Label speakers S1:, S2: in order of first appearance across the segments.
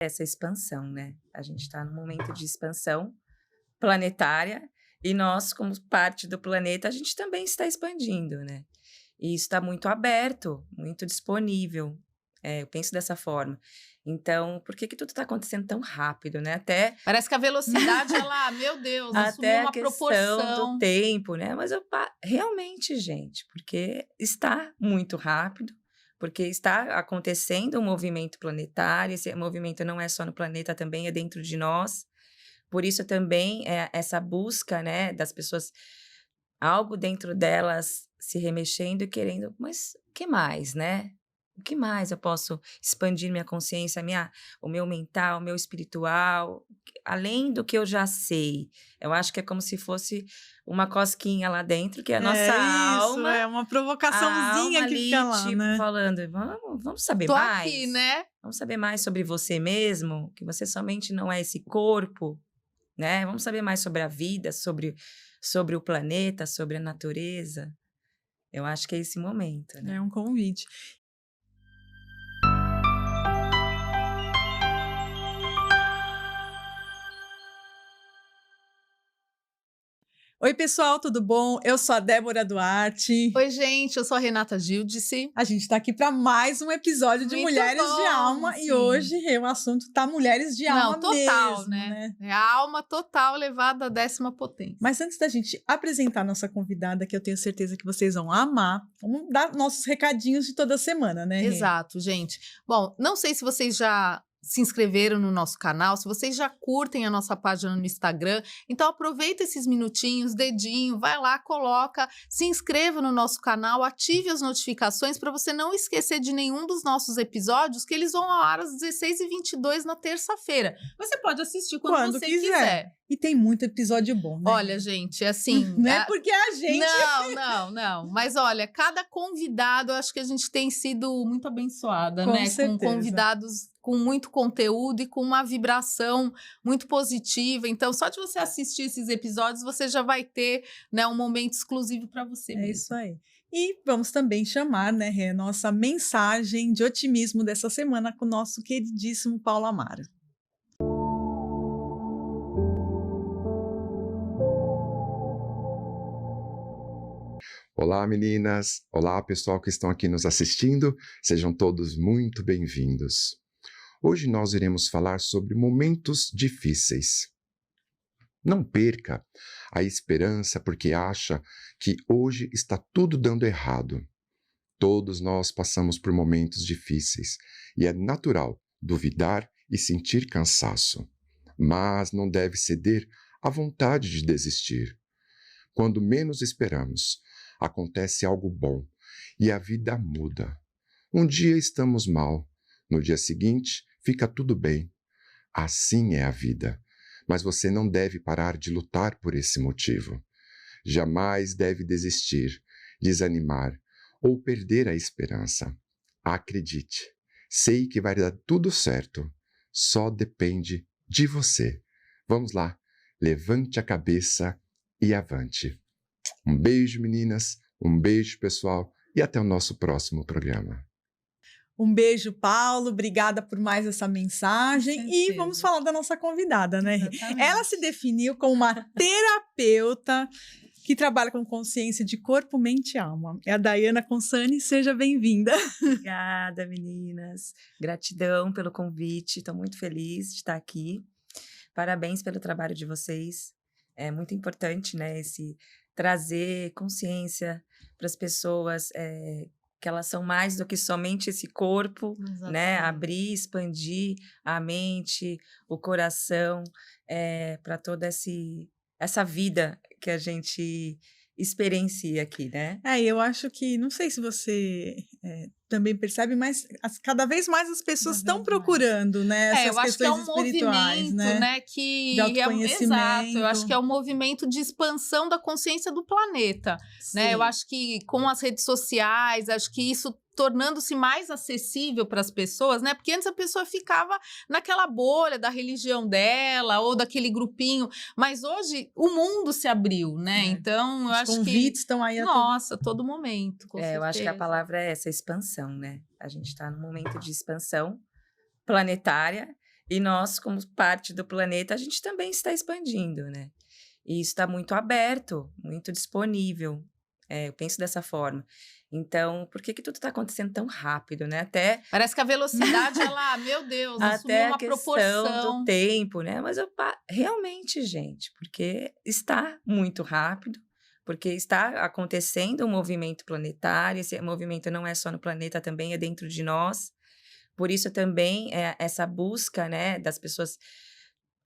S1: essa expansão, né? A gente está num momento de expansão planetária e nós, como parte do planeta, a gente também está expandindo, né? E isso está muito aberto, muito disponível. Eu penso dessa forma. Então, por que que tudo está acontecendo tão rápido, né?
S2: Parece que a velocidade, meu Deus, assumiu
S1: Até a
S2: uma
S1: questão do
S2: proporção.
S1: tempo, né? Mas realmente, gente, porque está muito rápido, porque está acontecendo um movimento planetário, esse movimento não é só no planeta, também é dentro de nós. Por isso também é essa busca, né, das pessoas, algo dentro delas se remexendo e querendo, mas o que mais, né? O que mais eu posso expandir minha consciência, o meu mental, o meu espiritual, além do que eu já sei? Eu acho que é como se fosse uma cosquinha lá dentro, que é a nossa alma.
S3: É uma
S1: A
S3: provocaçãozinha
S1: alma
S3: que
S1: ali,
S3: fica lá,
S1: tipo,
S3: né?
S1: falando, vamos saber
S2: Tô
S1: mais?
S2: aqui, né?
S1: Vamos saber mais sobre você mesmo? Que você somente não é esse corpo, né? Vamos saber mais sobre a vida, sobre o planeta, sobre a natureza. Eu acho que é esse momento, né?
S3: É um convite. Oi, pessoal, tudo bom? Eu sou a Débora Duarte.
S2: Oi, gente, eu sou a Renata Gildice.
S3: A gente está aqui para mais um episódio de
S2: Muito
S3: Mulheres
S2: bom,
S3: de Alma
S2: sim.
S3: E hoje o assunto tá Mulheres de Alma
S2: total,
S3: mesmo,
S2: né? É a alma total levada à 10ª potência.
S3: Mas antes da gente apresentar a nossa convidada, que eu tenho certeza que vocês vão amar, vamos dar nossos recadinhos de toda semana, né, Rê?
S2: Exato, gente. Bom, não sei se vocês já se inscreveram no nosso canal, se vocês já curtem a nossa página no Instagram, então aproveita esses minutinhos, dedinho, vai lá, coloca, se inscreva no nosso canal, ative as notificações para você não esquecer de nenhum dos nossos episódios, que eles vão ao ar às 16h22 na terça-feira. Você pode assistir quando você quiser.
S3: E tem muito episódio bom, né?
S2: Olha, gente, assim...
S3: Não é porque a gente...
S2: Não. Mas olha, cada convidado, eu acho que a gente tem sido muito abençoada,
S3: Com
S2: né?
S3: certeza.
S2: Com convidados com muito conteúdo e com uma vibração muito positiva. Então, só de você assistir esses episódios, você já vai ter, né, um momento exclusivo para você mesmo.
S3: É isso aí. E vamos também chamar, né, Rê, nossa mensagem de otimismo dessa semana com o nosso queridíssimo Paulo Amaro.
S4: Olá, meninas! Olá, pessoal que estão aqui nos assistindo. Sejam todos muito bem-vindos. Hoje nós iremos falar sobre momentos difíceis. Não perca a esperança porque acha que hoje está tudo dando errado. Todos nós passamos por momentos difíceis e é natural duvidar e sentir cansaço. Mas não deve ceder à vontade de desistir. Quando menos esperamos, acontece algo bom e a vida muda. Um dia estamos mal, no dia seguinte fica tudo bem. Assim é a vida, mas você não deve parar de lutar por esse motivo. Jamais deve desistir, desanimar ou perder a esperança. Acredite, sei que vai dar tudo certo, só depende de você. Vamos lá, levante a cabeça e avante. Um beijo, meninas, um beijo, pessoal, e até o nosso próximo programa.
S3: Um beijo, Paulo, obrigada por mais essa mensagem. E vamos falar da nossa convidada, né?
S2: Exatamente.
S3: Ela se definiu como uma terapeuta que trabalha com consciência de corpo, mente e alma. É a Daiana Consani, seja bem-vinda.
S1: Obrigada, meninas. Gratidão pelo convite, estou muito feliz de estar aqui. Parabéns pelo trabalho de vocês. É muito importante, né, esse trazer consciência para as pessoas, que elas são mais do que somente esse corpo, né? Abrir, expandir a mente, o coração, para toda essa vida que a gente experiencia aqui, né?
S3: Eu acho que, não sei se você também percebe, mas cada vez mais as pessoas estão procurando, né? Essas
S2: eu acho que é um movimento, né? Que
S3: de autoconhecimento.
S2: Exato, eu acho que é um movimento de expansão da consciência do planeta, né? Eu acho que com as redes sociais, acho que isso tornando-se mais acessível para as pessoas, né? Porque antes a pessoa ficava naquela bolha da religião dela ou daquele grupinho, mas hoje o mundo se abriu, né? Então, eu acho que...
S3: Os convites estão aí
S2: a todo momento, com certeza.
S1: Eu acho que a palavra é essa, expansão, né? A gente está num momento de expansão planetária E nós, como parte do planeta, a gente também está expandindo, né? E isso está muito aberto, muito disponível. Eu penso dessa forma. Então, por que tudo está acontecendo tão rápido, né? Até
S2: Parece que a velocidade, ela, meu Deus, assumiu
S1: até a
S2: uma
S1: questão
S2: proporção.
S1: do tempo, né? Mas realmente, gente, porque está muito rápido, porque está acontecendo um movimento planetário, esse movimento não é só no planeta, também é dentro de nós. Por isso também essa busca, né, das pessoas,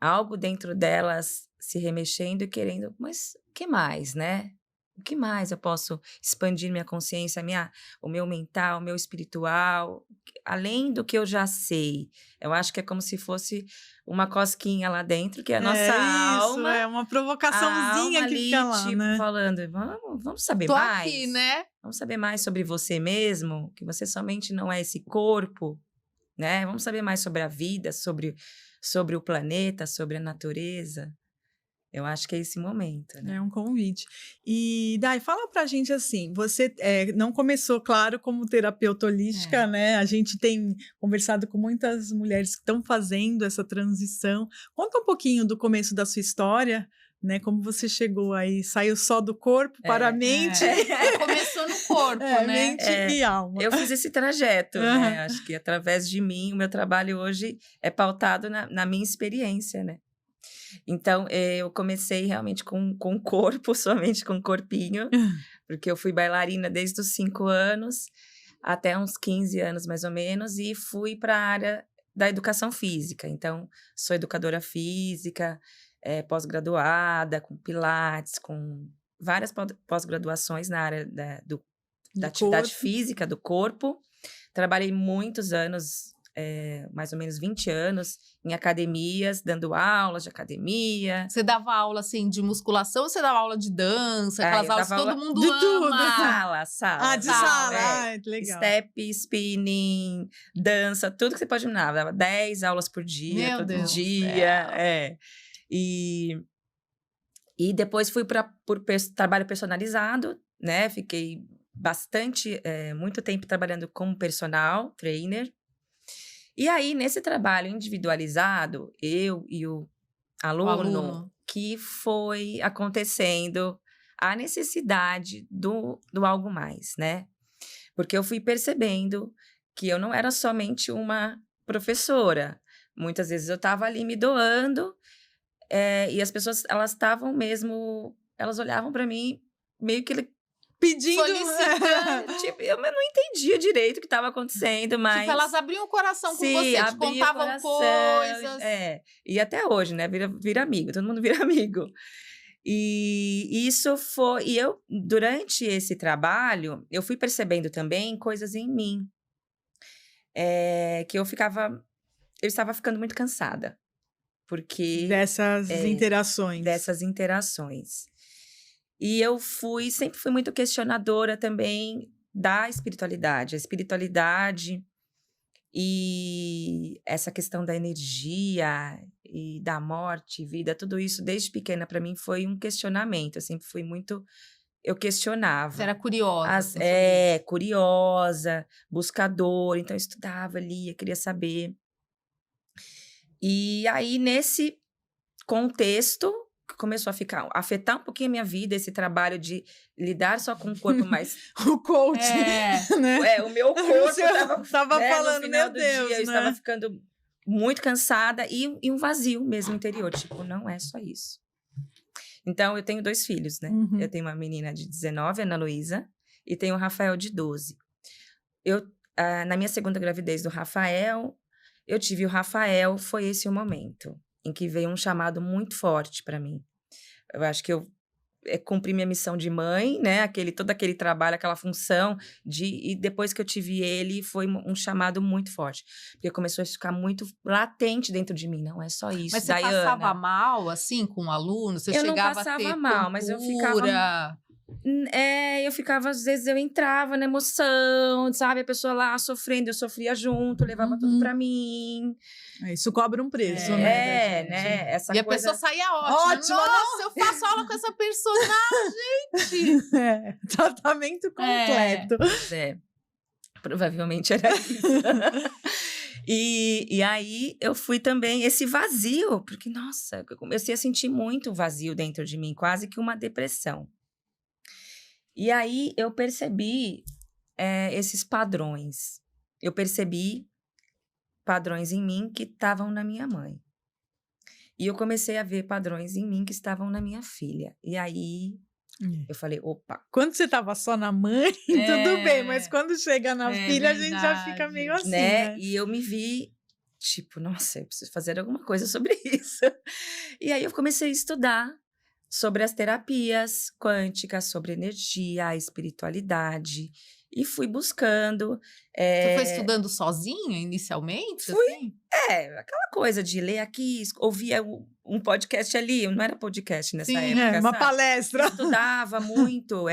S1: algo dentro delas se remexendo e querendo, mas o que mais, né? O que mais eu posso expandir minha consciência, o meu mental, o meu espiritual, além do que eu já sei? Eu acho que é como se fosse uma cosquinha lá dentro, que é a nossa alma.
S3: É uma provocaçãozinha que
S1: ali,
S3: fica lá,
S1: tipo,
S3: né?
S1: falando, vamos saber
S2: Tô
S1: mais?
S2: aqui, né?
S1: Vamos saber mais sobre você mesmo, que você somente não é esse corpo, né? Vamos saber mais sobre a vida, sobre o planeta, sobre a natureza. Eu acho que é esse momento, né?
S3: É um convite. E, Dai, fala pra gente assim, você não começou, claro, como terapeuta holística, né? A gente tem conversado com muitas mulheres que estão fazendo essa transição. Conta um pouquinho do começo da sua história, né? Como você chegou aí, saiu só do corpo para a mente.
S2: Começou no corpo, né?
S3: Mente e alma.
S1: Eu fiz esse trajeto, né? Acho que através de mim, o meu trabalho hoje é pautado na minha experiência, né? Então, eu comecei realmente com o corpo, somente com o corpinho, porque eu fui bailarina desde os 5 anos até uns 15 anos, mais ou menos, e fui para a área da educação física. Então, sou educadora física, pós-graduada, com pilates, com várias pós-graduações na área da atividade física, do corpo. Trabalhei muitos anos, mais ou menos 20 anos, em academias, dando aulas de academia.
S2: Você dava aula, assim, de musculação ou você dava aula de dança? Aquelas aulas que todo mundo
S3: de
S2: ama.
S3: tudo.
S2: Sala.
S3: De sala. Legal.
S1: Step, spinning, dança, tudo que você pode imaginar. Dava 10 aulas por dia, todo dia. E depois fui por trabalho personalizado, né? Fiquei muito tempo trabalhando como personal trainer. E aí, nesse trabalho individualizado, eu e o aluno, que foi acontecendo a necessidade do algo mais, né? Porque eu fui percebendo que eu não era somente uma professora. Muitas vezes eu estava ali me doando, e as pessoas, elas olhavam para mim meio que
S3: pedindo,
S1: tipo, eu não entendia direito o que estava acontecendo, mas...
S2: Tipo, elas abriam o coração com você, te contavam coisas.
S1: E até hoje, né, vira amigo, todo mundo vira amigo. E isso foi... E eu, durante esse trabalho, eu fui percebendo também coisas em mim, que eu estava ficando muito cansada, porque...
S3: Dessas
S1: interações. E eu sempre fui muito questionadora também da espiritualidade. A espiritualidade e essa questão da energia e da morte, vida, tudo isso desde pequena para mim foi um questionamento. Eu sempre fui muito... Eu questionava.
S2: Você era curiosa.
S1: Curiosa, buscadora. Então eu estudava, lia, queria saber. E aí, nesse contexto... começou a afetar um pouquinho a minha vida, esse trabalho de lidar só com o corpo mais...
S3: o coach, né?
S1: O meu corpo
S3: estava falando,
S1: no final
S3: meu Deus,
S1: dia, eu
S3: né?
S1: estava ficando muito cansada e um vazio mesmo interior, tipo, não é só isso. Então, eu tenho 2 filhos, né? Eu tenho uma menina de 19, Ana Luísa, e tenho o Rafael de 12. Na minha segunda gravidez do Rafael, eu tive o Rafael, foi esse o momento em que veio um chamado muito forte para mim. Eu acho que eu cumpri minha missão de mãe, né? Todo aquele trabalho, aquela função e depois que eu tive ele, foi um chamado muito forte. Porque começou a ficar muito latente dentro de mim. Não é só isso,
S2: Mas você
S1: Daiana.
S2: passava mal, assim, com o aluno? Você chegava
S1: não passava
S2: a ter
S1: mal, mas eu ficava... eu ficava, às vezes eu entrava na emoção, sabe? A pessoa lá sofrendo, eu sofria junto, levava tudo pra mim.
S3: Isso cobra um preço, né?
S1: Essa
S2: e
S1: coisa...
S2: a pessoa saía ótima. Nossa, eu faço aula com essa personagem!
S3: Tratamento completo.
S1: Provavelmente era isso. E aí eu fui também esse vazio, porque, nossa, eu comecei a sentir muito vazio dentro de mim, quase que uma depressão. E aí eu percebi esses padrões. Eu percebi padrões em mim que estavam na minha mãe. E eu comecei a ver padrões em mim que estavam na minha filha. E aí eu falei, opa.
S3: Quando você tava só na mãe, tudo bem, mas quando chega na filha, a gente já fica meio assim, né?
S1: E eu me vi, tipo, nossa, eu preciso fazer alguma coisa sobre isso. E aí eu comecei a estudar sobre as terapias quânticas, sobre energia, a espiritualidade. E fui buscando.
S2: Você foi estudando sozinha, inicialmente?
S1: Fui.
S2: Assim?
S1: Aquela coisa de ler aqui, ouvia um podcast ali. Não era podcast nessa
S2: Sim,
S1: época,
S3: uma
S1: sabe?
S3: palestra.
S1: Estudava muito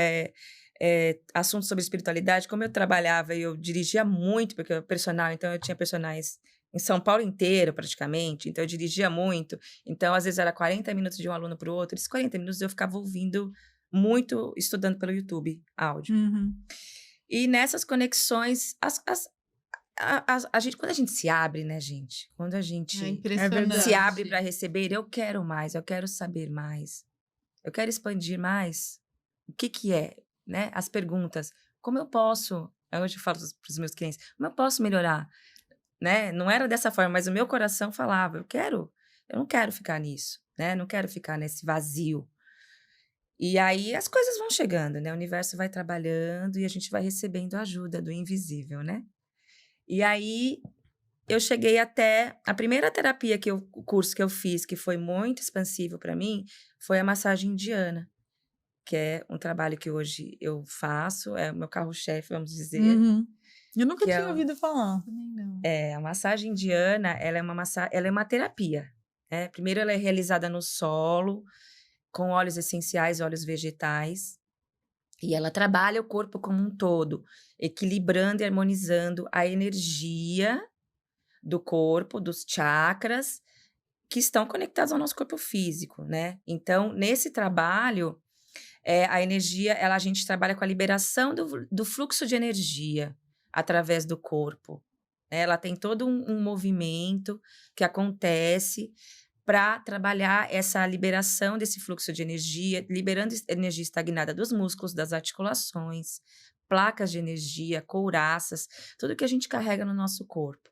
S1: assuntos sobre espiritualidade. Como eu trabalhava e eu dirigia muito, porque eu era personal, então eu tinha personagens em São Paulo inteiro, praticamente. Então eu dirigia muito. Então, às vezes, era 40 minutos de um aluno para o outro. Esses 40 minutos eu ficava ouvindo muito, estudando pelo YouTube, áudio.
S3: Uhum.
S1: E nessas conexões, quando a gente se abre, né, gente? Quando a gente
S2: É impressionante.
S1: se abre para receber, eu quero mais, eu quero saber mais, eu quero expandir mais. O que é, né? As perguntas. Como eu posso, hoje eu falo para os meus clientes, como eu posso melhorar? Né? Não era dessa forma, mas o meu coração falava, eu não quero ficar nisso, né? Não quero ficar nesse vazio. E aí as coisas vão chegando, né? O universo vai trabalhando e a gente vai recebendo ajuda do invisível, né? E aí eu cheguei até a primeira terapia o curso que eu fiz, que foi muito expansivo para mim, foi a massagem indiana, que é um trabalho que hoje eu faço, é o meu carro-chefe, vamos dizer.
S3: Uhum. Eu nunca
S1: Que
S3: tinha ouvido falar.
S2: Também não.
S1: A massagem indiana, ela é uma terapia, né? Primeiro ela é realizada no solo, com óleos essenciais, óleos vegetais, e ela trabalha o corpo como um todo, equilibrando e harmonizando a energia do corpo, dos chakras, que estão conectados ao nosso corpo físico, né? Então, nesse trabalho, a energia, a gente trabalha com a liberação do fluxo de energia através do corpo. Ela tem todo um movimento que acontece para trabalhar essa liberação desse fluxo de energia, liberando energia estagnada dos músculos, das articulações, placas de energia, couraças, tudo que a gente carrega no nosso corpo.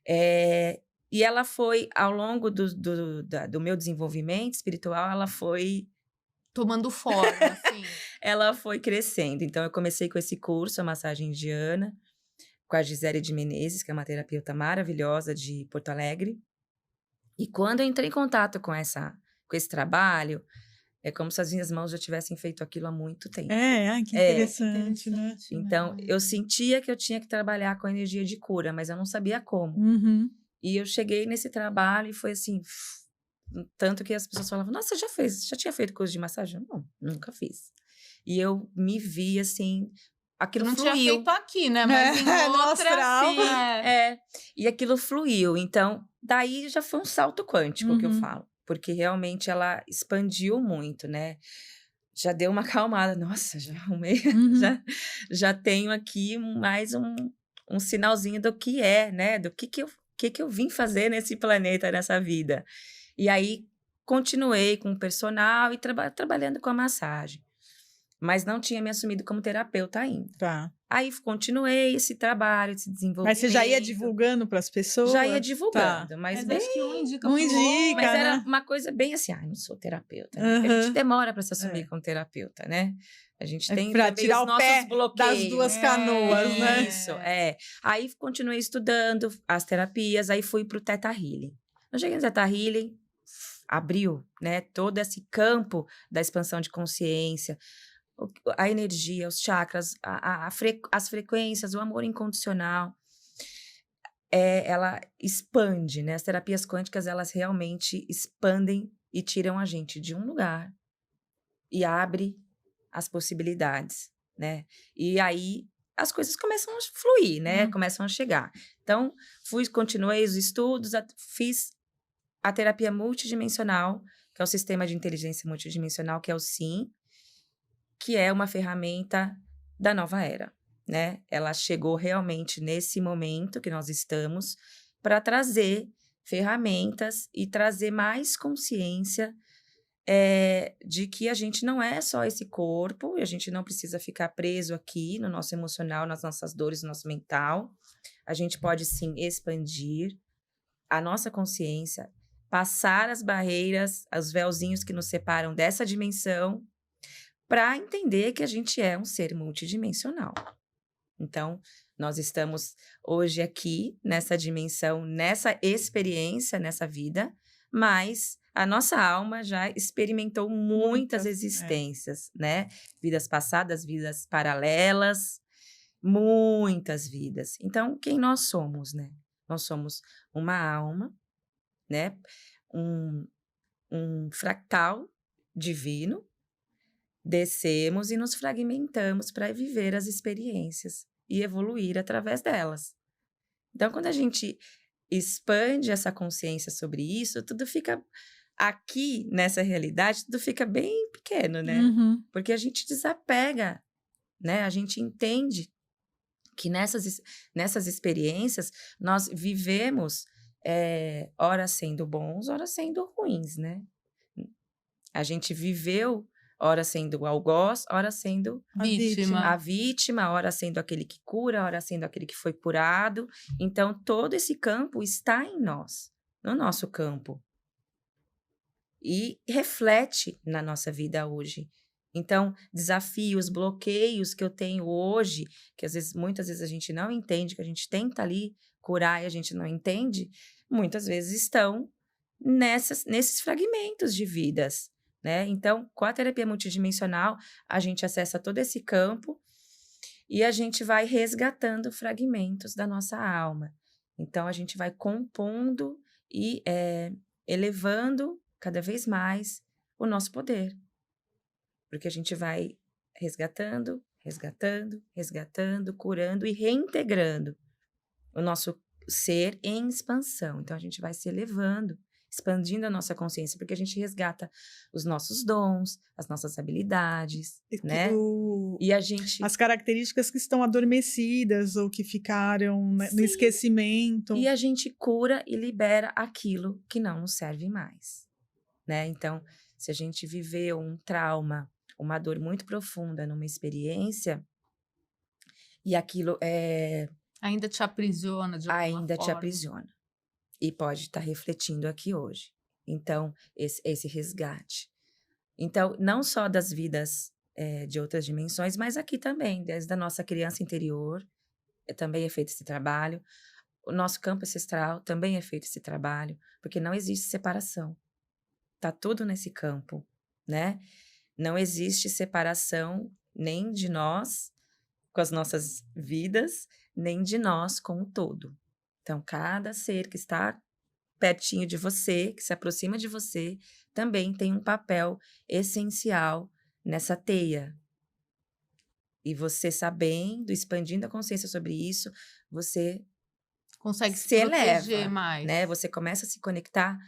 S1: E ela foi, ao longo do meu desenvolvimento espiritual, ela foi
S2: tomando forma, assim.
S1: Ela foi crescendo. Então, eu comecei com esse curso, a massagem indiana, com a Gisele de Menezes, que é uma terapeuta maravilhosa de Porto Alegre. E quando eu entrei em contato com esse trabalho, é como se as minhas mãos já tivessem feito aquilo há muito tempo.
S3: Que interessante, né?
S1: Então, eu sentia que eu tinha que trabalhar com a energia de cura, mas eu não sabia como.
S3: Uhum.
S1: E eu cheguei nesse trabalho e foi assim, tanto que as pessoas falavam, nossa, já tinha feito curso de massagem? Não, nunca fiz. E eu me vi assim, aquilo
S2: não
S1: fluiu.
S2: Não tinha feito aqui, né? Mas em outra,
S1: sim. E aquilo fluiu. Então, daí já foi um salto quântico que eu falo. Porque realmente ela expandiu muito, né? Já deu uma acalmada. Nossa, já arrumei. Já tenho aqui mais um sinalzinho do que né? Do que eu vim fazer nesse planeta, nessa vida. E aí, continuei com o personal e trabalhando com a massagem. Mas não tinha me assumido como terapeuta ainda.
S3: Tá.
S1: Aí, continuei esse trabalho, esse desenvolvimento.
S3: Mas você já ia divulgando para as pessoas?
S1: Já ia divulgando,
S3: tá.
S1: mas bem...
S2: acho que um indica
S3: mas
S1: era uma coisa bem assim, não sou terapeuta. Né? Porque a gente demora para se assumir como terapeuta, né? A gente tem
S3: para tirar
S1: os nossos
S3: pé
S1: bloqueios.
S3: das duas canoas, né?
S1: Isso, Aí, continuei estudando as terapias, aí fui para o Theta Healing. Eu cheguei no Theta Healing, abriu, né? Todo esse campo da expansão de consciência, a energia, os chakras, as frequências, o amor incondicional, ela expande, né? As terapias quânticas, elas realmente expandem e tiram a gente de um lugar e abre as possibilidades, né? E aí as coisas começam a fluir, né? Começam a chegar. Então, continuei os estudos, fiz a terapia multidimensional, que é o sistema de inteligência multidimensional, que é o SIM, que é uma ferramenta da nova era, né? Ela chegou realmente nesse momento que nós estamos para trazer ferramentas e trazer mais consciência de que a gente não é só esse corpo, e a gente não precisa ficar preso aqui no nosso emocional, nas nossas dores, no nosso mental. A gente pode sim expandir a nossa consciência, passar as barreiras, os véuzinhos que nos separam dessa dimensão, para entender que a gente é um ser multidimensional. Então, nós estamos hoje aqui, nessa dimensão, nessa experiência, nessa vida, mas a nossa alma já experimentou muitas existências, né? Vidas passadas, vidas paralelas, muitas vidas. Então, quem nós somos, né? Nós somos uma alma, né? Um fractal divino. Descemos e nos fragmentamos para viver as experiências e evoluir através delas. Então, quando a gente expande essa consciência sobre isso, tudo fica aqui, nessa realidade, tudo fica bem pequeno, né?
S3: Uhum.
S1: Porque a gente desapega, né? A gente entende que nessas experiências nós vivemos ora sendo bons, ora sendo ruins, né? A gente viveu ora sendo o algoz, ora sendo a vítima, ora sendo aquele que cura, ora sendo aquele que foi curado. Então, todo esse campo está em nós, no nosso campo. E reflete na nossa vida hoje. Então, desafios, bloqueios que eu tenho hoje, que muitas vezes a gente não entende, que a gente tenta ali curar e a gente não entende, muitas vezes estão nesses fragmentos de vidas. Né? Então, com a terapia multidimensional, a gente acessa todo esse campo e a gente vai resgatando fragmentos da nossa alma. Então, a gente vai compondo e elevando cada vez mais o nosso poder. Porque a gente vai resgatando, curando e reintegrando o nosso ser em expansão. Então, a gente vai se elevando, expandindo a nossa consciência, porque a gente resgata os nossos dons, as nossas habilidades, né? E a gente...
S3: As características que estão adormecidas ou que ficaram no esquecimento.
S1: E a gente cura e libera aquilo que não nos serve mais, né? Então, se a gente viveu um trauma, uma dor muito profunda numa experiência, e aquilo
S2: ainda te aprisiona de alguma forma.
S1: Ainda te aprisiona. E pode estar refletindo aqui hoje. Então, esse resgate. Então, não só das vidas de outras dimensões, mas aqui também, desde a nossa criança interior, também é feito esse trabalho. O nosso campo ancestral também é feito esse trabalho, porque não existe separação. Tá tudo nesse campo, né? Não existe separação nem de nós com as nossas vidas, nem de nós com o todo. Então, cada ser que está pertinho de você, que se aproxima de você, também tem um papel essencial nessa teia. E você sabendo, expandindo a consciência sobre isso, você
S2: consegue
S1: se
S2: proteger
S1: eleva,
S2: mais.
S1: né? Você começa a se conectar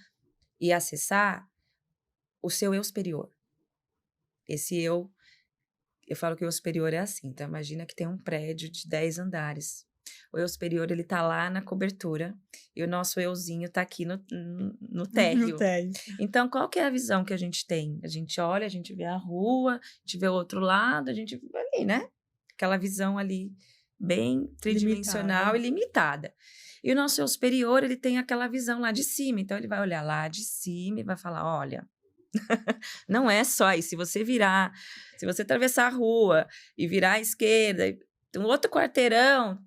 S1: e acessar o seu eu superior. Esse eu falo que o eu superior é assim, então imagina que tem um prédio de 10 andares. O eu superior, ele tá lá na cobertura e o nosso euzinho tá aqui no térreo. Então, qual que é a visão que a gente tem? A gente olha, a gente vê a rua, a gente vê o outro lado, a gente vê ali, né? Aquela visão ali bem tridimensional e limitada. E o nosso eu superior, ele tem aquela visão lá de cima. Então, ele vai olhar lá de cima e vai falar, olha, não é só aí. Se você atravessar a rua e virar à esquerda, um outro quarteirão,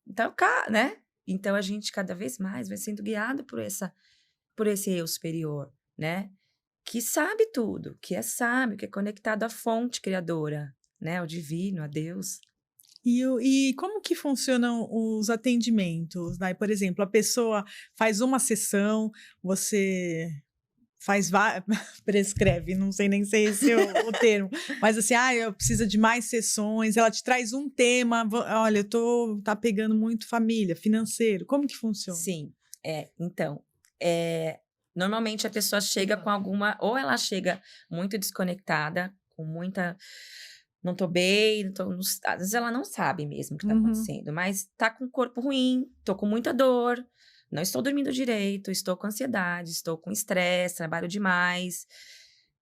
S1: então, né? Então, a gente cada vez mais vai sendo guiado por esse eu superior, né? Que sabe tudo, que é sábio, que é conectado à fonte criadora, né? Ao divino, a Deus.
S3: E como que funcionam os atendimentos? Né? Por exemplo, a pessoa faz uma sessão, você prescreve, não sei nem se é esse o termo, mas assim, eu preciso de mais sessões, ela te traz um tema, olha, tá pegando muito família, financeiro, como que funciona?
S1: Sim, então, normalmente a pessoa chega com ou ela chega muito desconectada, com muita não tô bem, às vezes ela não sabe mesmo o que tá acontecendo, mas tá com o corpo ruim, tô com muita dor, não estou dormindo direito, estou com ansiedade, estou com estresse, trabalho demais.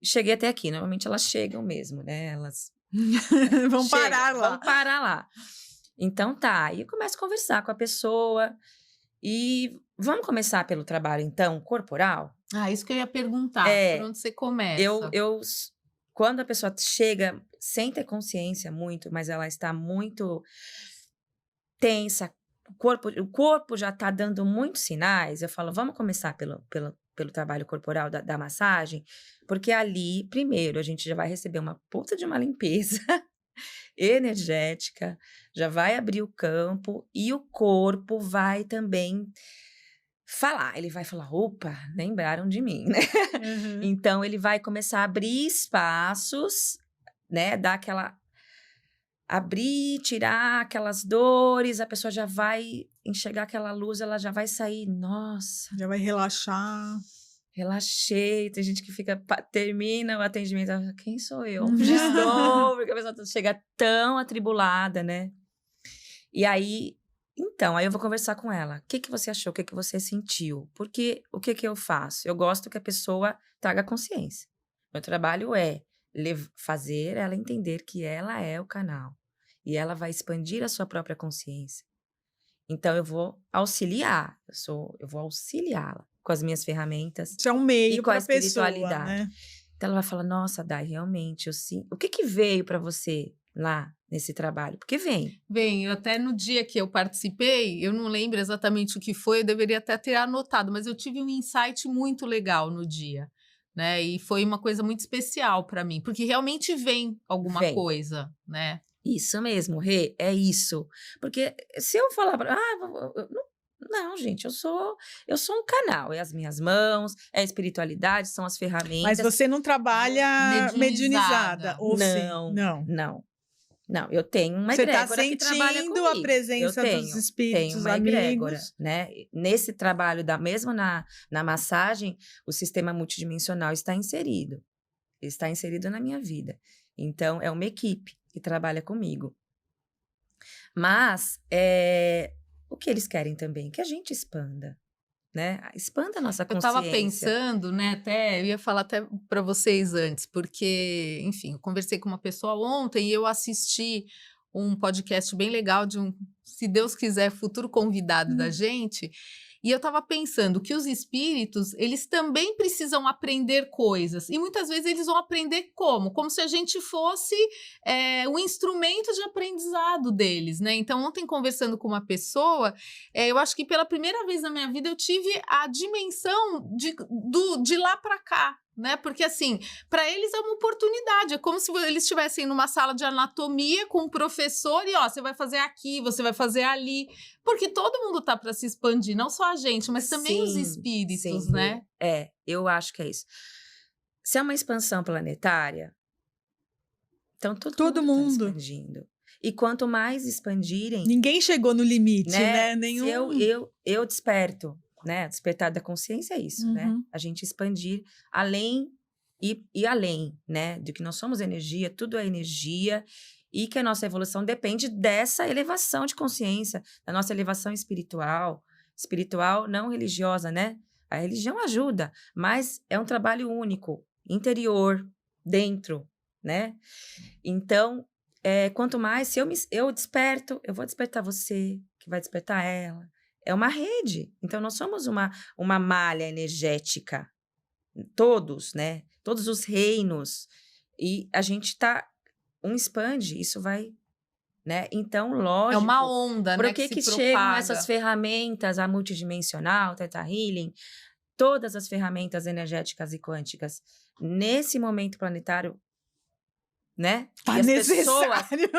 S1: Cheguei até aqui, normalmente elas chegam mesmo, né? Elas
S3: Vão parar lá.
S1: Vão parar lá. Então tá, e eu começo a conversar com a pessoa e vamos começar pelo trabalho, então, corporal?
S2: Isso que eu ia perguntar, por onde você começa?
S1: Quando a pessoa chega sem ter consciência muito, mas ela está muito tensa, o corpo já está dando muitos sinais, eu falo, vamos começar pelo trabalho corporal da massagem, porque ali, primeiro, a gente já vai receber uma puta de uma limpeza energética, já vai abrir o campo e o corpo vai também falar. Ele vai falar, opa, lembraram de mim, né? Então, ele vai começar a abrir espaços, né? Dar aquela... abrir, tirar aquelas dores, a pessoa já vai enxergar aquela luz, ela já vai sair, nossa.
S3: Já vai relaxar.
S1: Relaxei, tem gente que termina o atendimento, quem sou eu? Onde estou? Porque a pessoa chega tão atribulada, né? E aí, então, aí eu vou conversar com ela. O que você achou? O que você sentiu? Porque o que eu faço? Eu gosto que a pessoa traga consciência. Meu trabalho é fazer ela entender que ela é o canal. E ela vai expandir a sua própria consciência. Então, eu vou auxiliar. Eu vou auxiliá-la com as minhas ferramentas.
S3: Isso é um meio
S1: para a
S3: espiritualidade, né?
S1: Então, ela vai falar, nossa, Dai, realmente, o que veio para você lá nesse trabalho? Porque vem.
S2: Bem, até no dia que eu participei, eu não lembro exatamente o que foi, eu deveria até ter anotado, mas eu tive um insight muito legal no dia, né? E foi uma coisa muito especial para mim, porque realmente vem alguma coisa, né?
S1: Isso mesmo, Rê, é isso. Porque se eu falar, não, gente, eu sou um canal, é as minhas mãos, é a espiritualidade, são as ferramentas.
S3: Mas você não trabalha mediunizada, ou
S1: Não, eu tenho uma egrégora que trabalha comigo.
S3: Você está sentindo a presença dos espíritos
S1: uma
S3: amigos.
S1: Egrégora, né? Nesse trabalho, mesmo na massagem, o sistema multidimensional está inserido. Está inserido na minha vida. Então, é uma equipe que trabalha comigo. Mas, o que eles querem também? Que a gente expanda, né? Expanda a nossa consciência.
S2: Eu estava pensando, né? Eu ia falar até para vocês antes, porque, enfim, eu conversei com uma pessoa ontem e eu assisti um podcast bem legal de se Deus quiser, futuro convidado da gente. E eu estava pensando que os espíritos, eles também precisam aprender coisas. E muitas vezes eles vão aprender como? Como se a gente fosse o instrumento de aprendizado deles, né? Então, ontem, conversando com uma pessoa, eu acho que pela primeira vez na minha vida eu tive a dimensão de lá para cá. Né? Porque assim, para eles é uma oportunidade, é como se eles estivessem numa sala de anatomia com um professor e você vai fazer aqui, você vai fazer ali, porque todo mundo tá para se expandir, não só a gente, mas também os espíritos, né?
S1: Eu acho que é isso. Se é uma expansão planetária, então todo mundo tá expandindo. E quanto mais expandirem...
S3: Ninguém chegou no limite, né? Nenhum...
S1: Eu desperto. Né? Despertar da consciência é isso, né? A gente expandir além e além, né? De que nós somos energia, tudo é energia e que a nossa evolução depende dessa elevação de consciência, da nossa elevação espiritual não religiosa, né? A religião ajuda, mas é um trabalho único, interior, dentro, né? Então, quanto mais, se eu desperto, eu vou despertar você, que vai despertar ela. É uma rede. Então, nós somos uma malha energética. Todos, né? Todos os reinos. E a gente expande, isso vai... né? Então, lógico...
S2: É uma onda,
S1: por
S2: né?
S1: que
S2: se
S1: chegam essas ferramentas, a multidimensional, Theta Healing, todas as ferramentas energéticas e quânticas, nesse momento planetário, né?
S3: Tá necessário.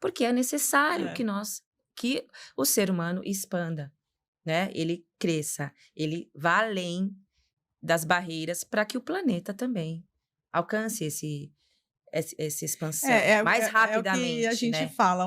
S1: Porque é necessário que o ser humano expanda, né? Ele cresça, ele vá além das barreiras para que o planeta também alcance essa expansão mais
S3: É o
S1: rapidamente,
S3: que a gente
S1: né?
S3: fala,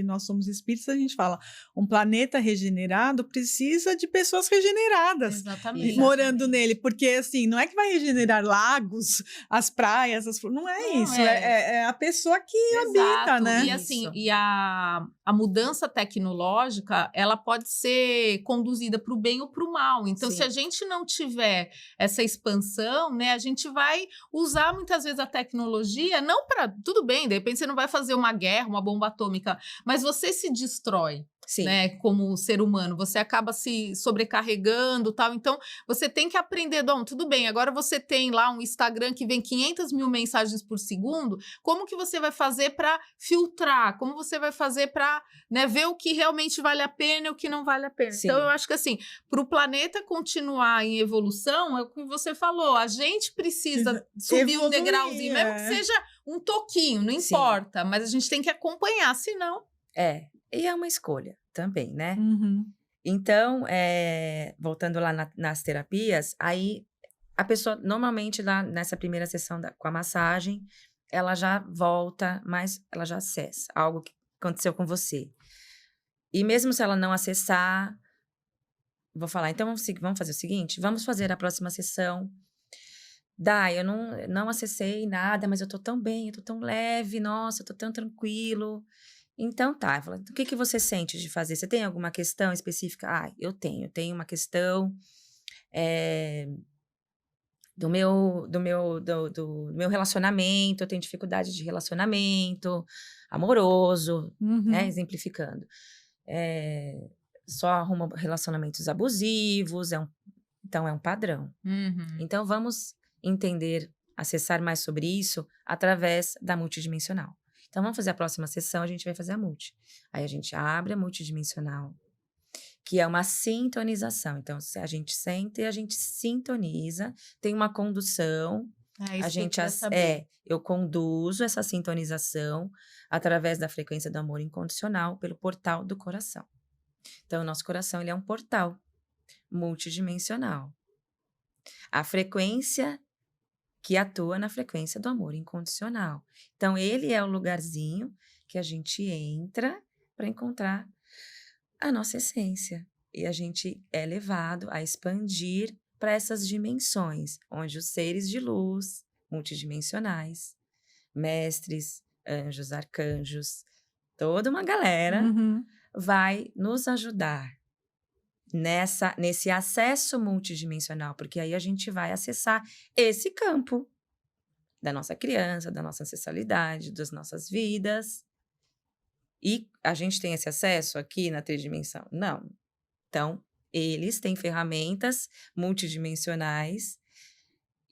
S3: nós somos espíritas, a gente fala, um planeta regenerado precisa de pessoas regeneradas
S2: Exatamente.
S3: morando nele, porque assim, não é que vai regenerar lagos, as praias, não é
S2: Não,
S3: isso, é a pessoa que habita,
S2: Exato.
S3: né?
S2: E assim,
S1: Isso.
S2: e a mudança tecnológica, ela pode ser conduzida para o bem ou para o mal. Então, se
S1: Sim.
S2: a gente não tiver essa expansão, né, a gente vai usar muitas vezes a tecnologia, não para, tudo bem, de repente você não vai fazer uma guerra, uma bomba atômica, mas você se destrói.
S1: Sim.
S2: Né, como ser humano, você acaba se sobrecarregando, tal. Então, você tem que aprender, Dom, tudo bem, agora você tem lá um Instagram que vem 500 mil mensagens por segundo, como que você vai fazer para filtrar? Como você vai fazer para, né, ver o que realmente vale a pena e o que não vale a pena?
S1: Sim.
S2: Então, eu acho que assim, para o planeta continuar em evolução, é o que você falou, a gente precisa subir um
S3: Evoluir,
S2: degrauzinho, mesmo que seja um toquinho, não
S1: Sim.
S2: importa, mas a gente tem que acompanhar, senão...
S1: E é uma escolha também, né?
S3: Uhum.
S1: Então, voltando lá nas terapias, aí a pessoa, normalmente, lá nessa primeira sessão com a massagem, ela já volta, mas ela já acessa algo que aconteceu com você. E mesmo se ela não acessar, vou falar, então vamos fazer o seguinte, vamos fazer a próxima sessão. Eu não acessei nada, mas eu tô tão bem, eu tô tão leve, nossa, eu tô tão tranquilo. Então tá, eu falo, o que você sente de fazer? Você tem alguma questão específica? Eu tenho uma questão do meu relacionamento, eu tenho dificuldade de relacionamento amoroso, né, exemplificando. Só arrumo relacionamentos abusivos, então é um padrão. Então vamos entender, acessar mais sobre isso através da multidimensional. Então, vamos fazer a próxima sessão, a gente vai fazer a multi. Aí, a gente abre a multidimensional, que é uma sintonização. Então, a gente senta e a gente sintoniza, tem uma condução. Eu conduzo essa sintonização através da frequência do amor incondicional pelo portal do coração. Então, o nosso coração, ele é um portal multidimensional. A frequência que atua na frequência do amor incondicional. Então, ele é o lugarzinho que a gente entra para encontrar a nossa essência. E a gente é levado a expandir para essas dimensões, onde os seres de luz multidimensionais, mestres, anjos, arcanjos, toda uma galera vai nos ajudar nesse acesso multidimensional, porque aí a gente vai acessar esse campo da nossa criança, da nossa ancestralidade, das nossas vidas. E a gente tem esse acesso aqui na tridimensão? Não. Então, eles têm ferramentas multidimensionais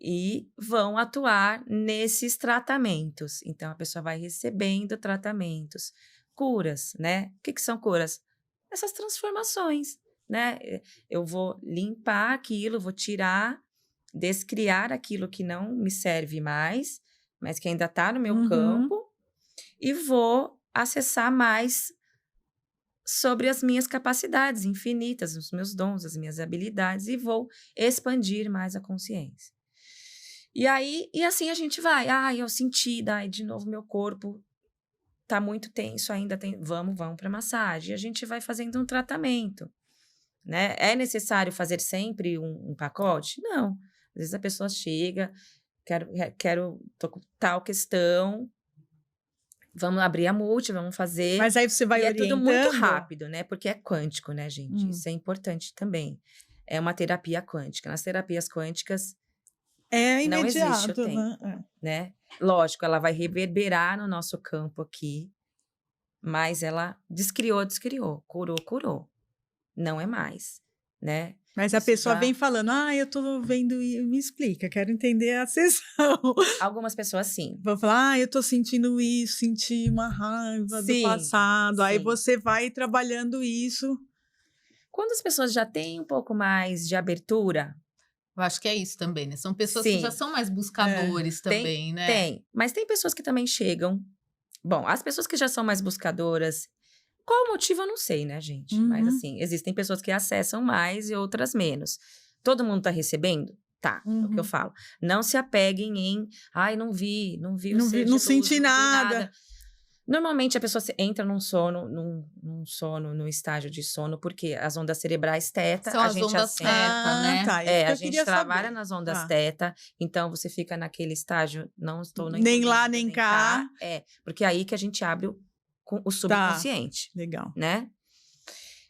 S1: e vão atuar nesses tratamentos. Então, a pessoa vai recebendo tratamentos, curas, né? O que são curas? Essas transformações, né? Eu vou limpar aquilo, vou tirar, descriar aquilo que não me serve mais, mas que ainda está no meu campo, e vou acessar mais sobre as minhas capacidades infinitas, os meus dons, as minhas habilidades, e vou expandir mais a consciência. E assim a gente vai. Eu senti, de novo meu corpo tá muito tenso ainda, vamos para massagem. E a gente vai fazendo um tratamento. Né? É necessário fazer sempre um pacote? Não. Às vezes a pessoa chega, tô com tal questão, vamos abrir a multi, vamos fazer.
S3: Mas aí você vai
S1: orientando. É tudo muito rápido, né? Porque é quântico, né, gente? Isso é importante também. É uma terapia quântica. Nas terapias quânticas, não existe o tempo, né? Lógico, ela vai reverberar no nosso campo aqui, mas ela descriou, curou. Não é mais, né?
S3: Mas a pessoa vem falando, eu tô vendo e me explica, quero entender a sessão.
S1: Algumas pessoas, sim.
S3: Vão falar, eu tô sentindo isso, senti uma raiva do passado. Sim. Aí você vai trabalhando isso.
S1: Quando as pessoas já têm um pouco mais de abertura...
S2: Eu acho que é isso também, né? São pessoas que já são mais buscadores também, né?
S1: Tem, mas tem pessoas que também chegam... Bom, as pessoas que já são mais buscadoras... Qual o motivo, eu não sei, né, gente? Mas, assim, existem pessoas que acessam mais e outras menos. Todo mundo tá recebendo? Tá, é o que eu falo. Não se apeguem em, ai, não vi o
S3: Não
S1: ser
S3: vi,
S1: de
S3: não
S1: luz,
S3: senti
S1: vi
S3: nada.
S1: Normalmente a pessoa entra num sono, num estágio de sono, porque as ondas cerebrais teta,
S2: São
S1: a
S2: as
S1: gente
S2: ondas
S1: assenta.
S2: teta, né?
S3: Tá. Isso que
S1: A
S3: eu
S1: gente
S3: queria
S1: trabalha
S3: saber.
S1: nas ondas
S3: Tá.
S1: teta, então você fica naquele estágio, não estou nem
S3: Nem lá,
S1: dormindo,
S3: nem cá.
S1: Porque é aí que a gente abre o
S3: Tá.
S1: subconsciente,
S3: Legal.
S1: né?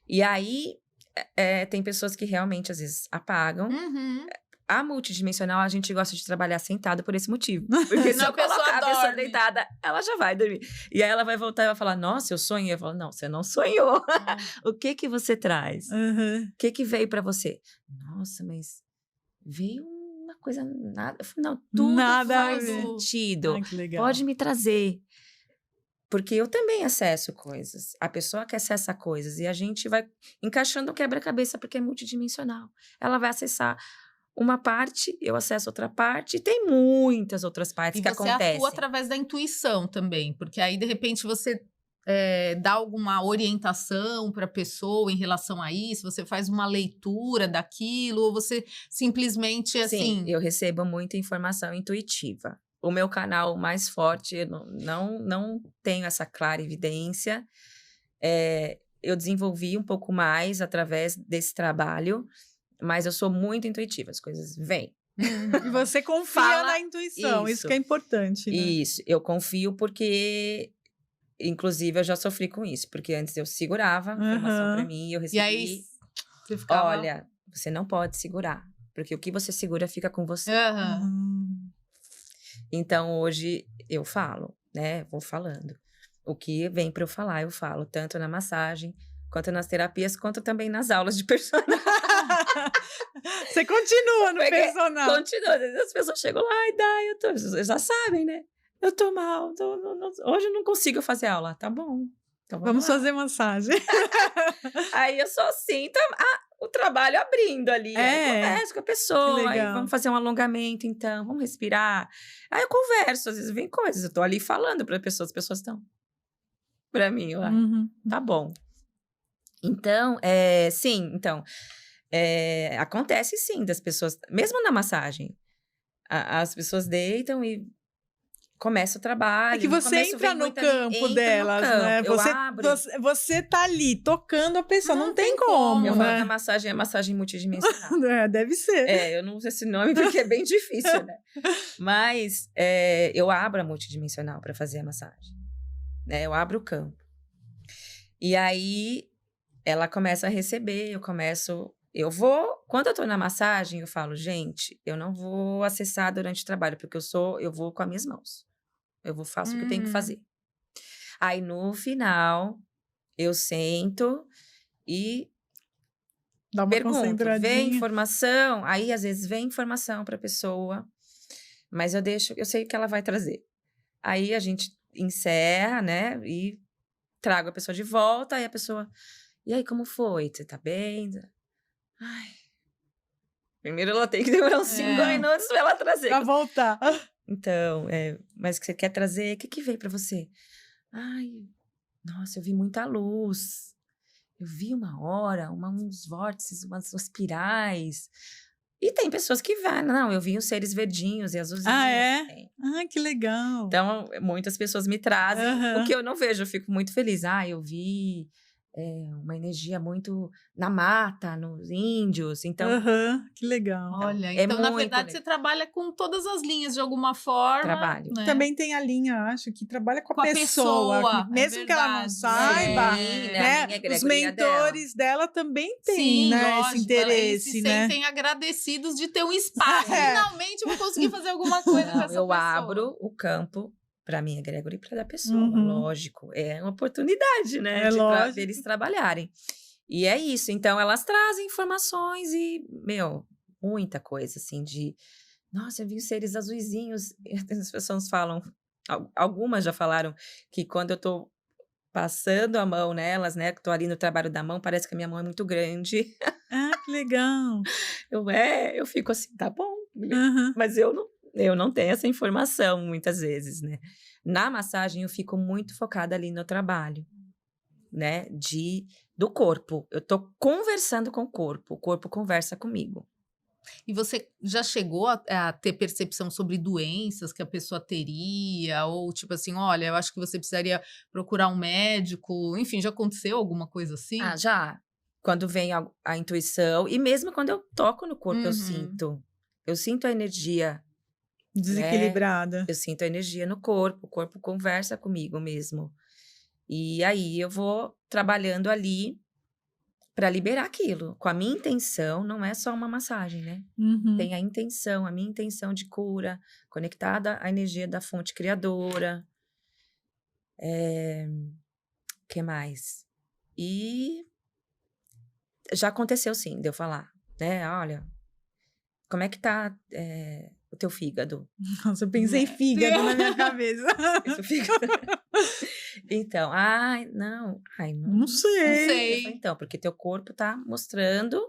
S1: E aí, tem pessoas que realmente, às vezes, apagam.
S2: Uhum.
S1: A multidimensional, a gente gosta de trabalhar sentado por esse motivo. Porque se
S2: Não,
S1: eu
S2: a pessoa
S1: colocar a pessoa
S2: dorme.
S1: deitada, ela já vai dormir. E aí ela vai voltar e vai falar, nossa, eu sonhei. Eu falo, não, você não sonhou. O que você traz?
S3: Uhum.
S1: O que veio pra você? Nossa, mas veio uma coisa nada. Eu falei, não, tudo
S3: Nada a
S1: faz
S3: ver.
S1: sentido.
S3: Ai, que legal.
S1: Pode me trazer. Porque eu também acesso coisas. A pessoa que acessa coisas. E a gente vai encaixando o quebra-cabeça, porque é multidimensional. Ela vai acessar uma parte, eu acesso outra parte, e tem muitas outras partes
S2: E
S1: que
S2: você
S1: acontecem.
S2: atua através da intuição também, porque aí, de repente, você dá alguma orientação para a pessoa em relação a isso, você faz uma leitura daquilo, ou você simplesmente, assim...
S1: Sim, eu recebo muita informação intuitiva. O meu canal mais forte, eu não tenho essa clara evidência. Eu desenvolvi um pouco mais através desse trabalho, mas eu sou muito intuitiva, as coisas vêm.
S3: E você confia
S1: Fala
S3: na intuição, isso
S1: isso.
S3: que é importante, né?
S1: Isso, eu confio porque, inclusive, eu já sofri com isso, porque antes eu segurava informação para mim e eu
S2: E
S1: recebi,
S2: aí, você ficava...
S1: olha, você não pode segurar, porque o que você segura fica com você.
S2: Aham.
S1: Então, hoje, eu falo, né, vou falando. O que vem para eu falar, eu falo, tanto na massagem, quanto nas terapias, quanto também nas aulas de personal.
S3: Você continua no
S1: Porque
S3: personal.
S1: Continua, às vezes as pessoas chegam lá, ai, dá, vocês já sabem, né? Eu tô mal, hoje eu não consigo fazer aula. Tá bom, então
S3: Vamos
S1: lá.
S3: fazer massagem.
S1: Aí eu só sinto o trabalho abrindo ali. Aí converso com a pessoa, aí
S3: legal.
S1: vamos fazer um alongamento, então, vamos respirar. Aí eu converso, às vezes vem coisas, eu tô ali falando para as pessoas estão para mim, eu, tá bom. Então, sim, então, acontece sim das pessoas, mesmo na massagem, as pessoas deitam e começa o trabalho.
S3: É que
S1: no
S3: você
S1: começo
S3: entra
S1: vem
S3: no
S1: muita
S3: campo
S1: entra no
S3: delas,
S1: campo,
S3: né?
S1: eu abro.
S3: Você tá ali tocando a pessoa, não tem
S2: como,
S3: como,
S1: Eu falo que
S3: né?
S1: a massagem é massagem multidimensional.
S3: Deve ser.
S1: Eu não uso esse nome porque é bem difícil, né? Mas eu abro a multidimensional para fazer a massagem. Né? Eu abro o campo. E aí, ela começa a receber, quando eu tô na massagem, eu falo, gente, eu não vou acessar durante o trabalho, porque eu vou com as minhas mãos. Faço o que eu tenho que fazer. Aí, no final, eu sento e
S3: Dá uma
S1: pergunto,
S3: concentradinha.
S1: vem informação? Aí, às vezes, vem informação para a pessoa, mas eu sei que ela vai trazer. Aí, a gente encerra, né, e trago a pessoa de volta, aí a pessoa, e aí, como foi? Você tá bem? Ai, primeiro ela tem que demorar uns 5 minutos pra ela trazer.
S3: Pra voltar.
S1: Então, mas o que você quer trazer? O que veio pra você? Ai, nossa, eu vi muita luz. Eu vi uma hora, uns vórtices, umas espirais. E tem pessoas que não, eu vi os seres verdinhos e azulzinhos.
S3: Ah, é?
S1: Tem.
S3: Ah, que legal.
S1: Então, muitas pessoas me trazem o que eu não vejo, eu fico muito feliz. Eu vi uma energia muito na mata, nos índios, então...
S3: Que legal.
S2: Olha, então, na
S1: muito
S2: verdade, você trabalha com todas as linhas de alguma forma.
S1: Trabalho.
S2: Né?
S3: Também tem a linha, acho, que trabalha com a
S2: Com a
S3: pessoa.
S2: pessoa,
S3: Mesmo que ela não
S2: verdade.
S3: saiba,
S1: Sim,
S3: né?
S1: a minha
S3: Os
S1: egregoria
S3: mentores dela também têm,
S2: Sim,
S3: né?
S2: lógico,
S3: Esse interesse,
S2: eles se
S3: né?
S2: sentem agradecidos de ter um espaço.
S3: É.
S2: Finalmente eu vou conseguir fazer alguma coisa com
S1: Não,
S2: essa
S1: eu
S2: pessoa.
S1: abro o campo para minha egregora e para da pessoa,
S3: Uhum.
S1: lógico. É uma oportunidade, né?
S3: É lógico.
S1: Deles trabalharem. E é isso. Então, elas trazem informações e, muita coisa, assim, de... Nossa, eu vi os seres azuizinhos. As pessoas falam... Algumas já falaram que quando eu tô passando a mão nelas, né? Que tô ali no trabalho da mão, parece que a minha mão é muito grande.
S3: Ah, que legal.
S1: Eu fico assim, tá bom.
S3: Uhum.
S1: Mas eu não tenho essa informação muitas vezes, né? Na massagem, eu fico muito focada ali no trabalho, né? Do corpo. Eu tô conversando com o corpo conversa comigo.
S2: E você já chegou a ter percepção sobre doenças que a pessoa teria? Ou tipo assim, olha, eu acho que você precisaria procurar um médico. Enfim, já aconteceu alguma coisa assim?
S1: Ah, já. Quando vem a intuição, e mesmo quando eu toco no corpo, eu
S2: Uhum.
S1: sinto. Eu sinto a energia,
S3: Desequilibrada.
S1: eu sinto a energia no corpo, o corpo conversa comigo mesmo. E aí eu vou trabalhando ali para liberar aquilo. Com a minha intenção, não é só uma massagem, né?
S3: Uhum.
S1: Tem a intenção, a minha intenção de cura, conectada à energia da fonte criadora. Que mais? E já aconteceu sim, de eu falar, né? Olha, como é que tá o teu fígado?
S3: Nossa, eu pensei fígado na minha cabeça.
S1: Esse fígado. Então, não.
S3: Não sei.
S2: Não
S1: Eu
S2: sei.
S1: falei, então, porque teu corpo tá mostrando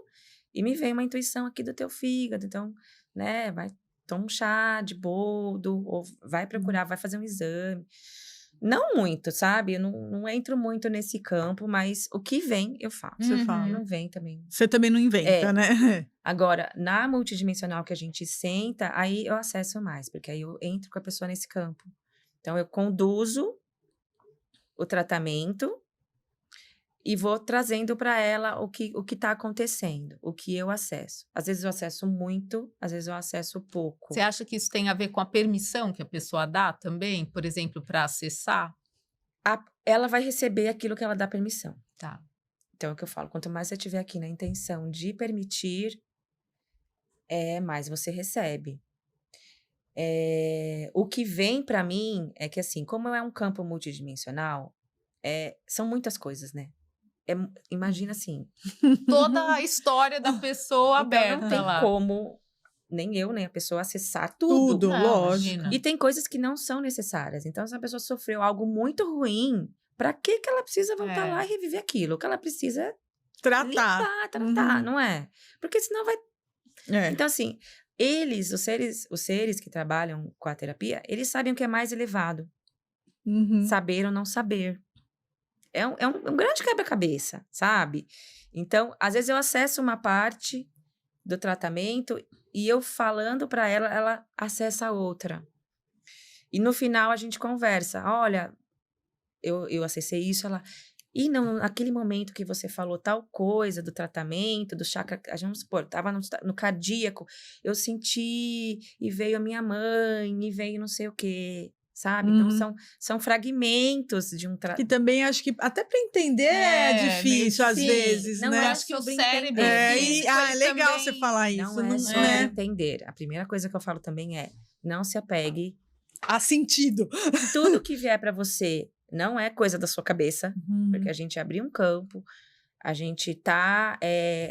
S1: e me vem uma intuição aqui do teu fígado. Então, né, vai tomar um chá de boldo, ou vai procurar, vai fazer um exame. Não muito, sabe? Eu não entro muito nesse campo, mas o que vem, eu faço.
S3: Você
S2: Uhum.
S3: fala.
S1: Não vem também.
S3: Você também não inventa, né?
S1: Agora, na multidimensional que a gente senta, aí eu acesso mais, porque aí eu entro com a pessoa nesse campo. Então, eu conduzo o tratamento e vou trazendo para ela o que está acontecendo, o que eu acesso. Às vezes eu acesso muito, às vezes eu acesso pouco.
S2: Você acha que isso tem a ver com a permissão que a pessoa dá também? Por exemplo, para acessar?
S1: Ela vai receber aquilo que ela dá permissão.
S2: Tá.
S1: Então, é o que eu falo, quanto mais você tiver aqui na intenção de permitir, mais você recebe. O que vem para mim é que, assim, como é um campo multidimensional, são muitas coisas, né? Imagina assim,
S2: Toda a história da pessoa
S1: então
S2: aberta
S1: não tem
S2: lá.
S1: como nem eu, nem a pessoa acessar tudo.
S3: Tudo,
S2: Não,
S3: lógico.
S2: imagina.
S1: E tem coisas que não são necessárias. Então, se a pessoa sofreu algo muito ruim, pra que ela precisa voltar lá e reviver aquilo? O que ela precisa é
S3: Tratar.
S1: tratar, não é? Porque senão vai...
S3: É.
S1: Então, assim, os seres que trabalham com a terapia, eles sabem o que é mais elevado.
S3: Uhum.
S1: Saber ou não saber. É um grande quebra-cabeça, sabe? Então, às vezes eu acesso uma parte do tratamento e eu falando para ela, ela acessa a outra. E no final a gente conversa. Olha, eu acessei isso, ela... E não, naquele momento que você falou tal coisa do tratamento, do chakra, vamos supor, estava no cardíaco, eu senti e veio a minha mãe, e veio não sei o quê, sabe?
S3: Uhum.
S1: Então, são fragmentos de um
S3: Que
S1: tratamento.
S3: também acho que até para entender é difícil às
S1: sim,
S3: vezes,
S1: não
S3: né?
S1: é
S2: Acho que o
S1: sobre
S2: cérebro...
S1: entender.
S2: físico,
S3: É
S2: ele
S3: legal
S2: também
S3: você falar isso.
S1: Não é sobre
S3: né?
S1: entender. A primeira coisa que eu falo também é, não se apegue.
S3: Há sentido.
S1: Tudo que vier para você não é coisa da sua cabeça,
S3: Uhum.
S1: porque a gente abriu um campo, a gente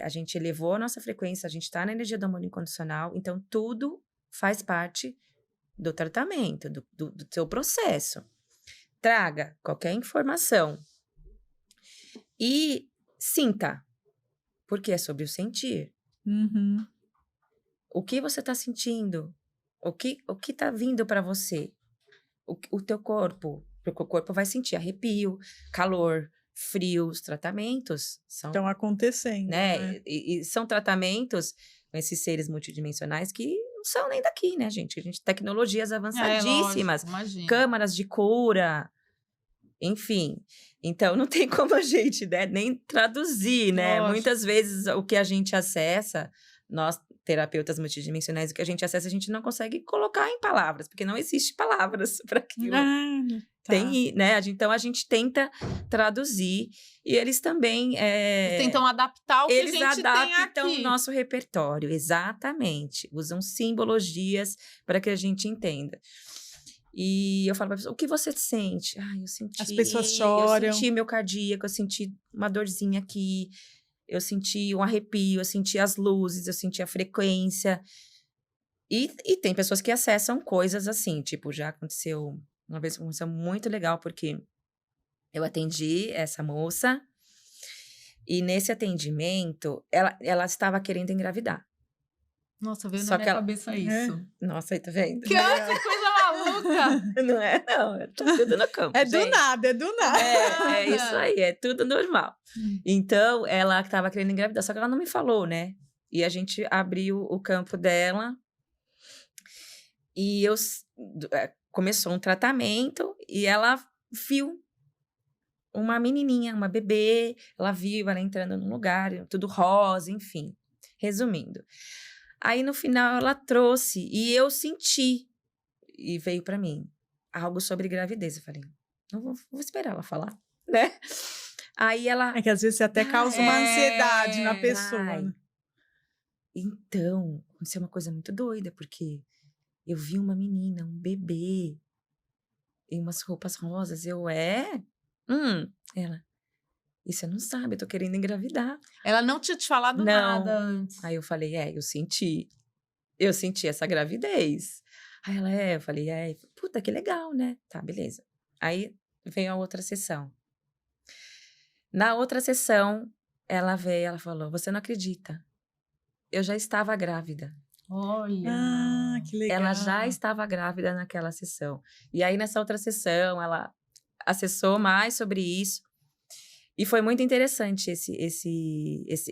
S1: a gente elevou a nossa frequência, a gente está na energia do amor incondicional, então tudo faz parte do tratamento, do seu processo. Traga qualquer informação e sinta, porque é sobre o sentir.
S3: Uhum.
S1: O que você está sentindo? O que está vindo para você? O teu corpo, porque o corpo vai sentir arrepio, calor, frio, os tratamentos são,
S3: Estão acontecendo.
S1: né? E são tratamentos com esses seres multidimensionais que não são nem daqui, né, gente? tecnologias avançadíssimas,
S2: lógico, imagina.
S1: câmaras de cura, enfim. Então, não tem como a gente, né, nem traduzir, né?
S2: Lógico.
S1: Muitas vezes o que a gente acessa, nós terapeutas multidimensionais, o que a gente acessa, a gente não consegue colocar em palavras, porque não existe palavras para aquilo.
S3: Ah, tá.
S1: Tem, né? Então, a gente tenta traduzir e eles também...
S2: Eles tentam adaptar o que
S1: eles
S2: a gente
S1: adaptam
S2: tem aqui.
S1: o nosso repertório, exatamente. Usam simbologias para que a gente entenda. E eu falo para a pessoa, o que você sente? Eu senti...
S3: As pessoas choram.
S1: Eu senti meu cardíaco, eu senti uma dorzinha aqui, eu senti um arrepio, eu senti as luzes, eu senti a frequência. E tem pessoas que acessam coisas assim, tipo, já aconteceu... Uma vez aconteceu muito legal, porque eu atendi essa moça e nesse atendimento, ela estava querendo engravidar.
S2: Nossa, veio
S1: Só
S2: na
S1: que
S2: minha
S1: ela-
S2: cabeça isso.
S1: Nossa, aí tá vendo?
S2: Que coisa maluca!
S1: Não é, não. É tudo no campo,
S3: É do
S1: gente.
S3: nada, é do nada.
S1: É isso aí, é tudo normal. Então, ela estava querendo engravidar, só que ela não me falou, né? E a gente abriu o campo dela e começou um tratamento e ela viu uma menininha, uma bebê, ela viu ela entrando num lugar, tudo rosa, enfim. Resumindo. Aí, no final, ela trouxe e eu senti, e veio pra mim, algo sobre gravidez. Eu falei, não vou esperar ela falar, né? Aí ela...
S3: É que às vezes você até causa uma ansiedade na pessoa.
S1: Ai,
S3: Né?
S1: então, aconteceu uma coisa muito doida, porque eu vi uma menina, um bebê, em umas roupas rosas. Ela, e você não sabe, eu tô querendo engravidar.
S2: Ela não tinha te falado
S1: Não.
S2: nada antes.
S1: Aí eu falei, eu senti essa gravidez. Aí ela, eu falei, puta, que legal, né? Tá, beleza. Aí veio a outra sessão. Na outra sessão, ela veio, ela falou, você não acredita, eu já estava grávida.
S2: Olha.
S3: Ah, que legal.
S1: Ela já estava grávida naquela sessão. E aí, nessa outra sessão, ela acessou mais sobre isso. E foi muito interessante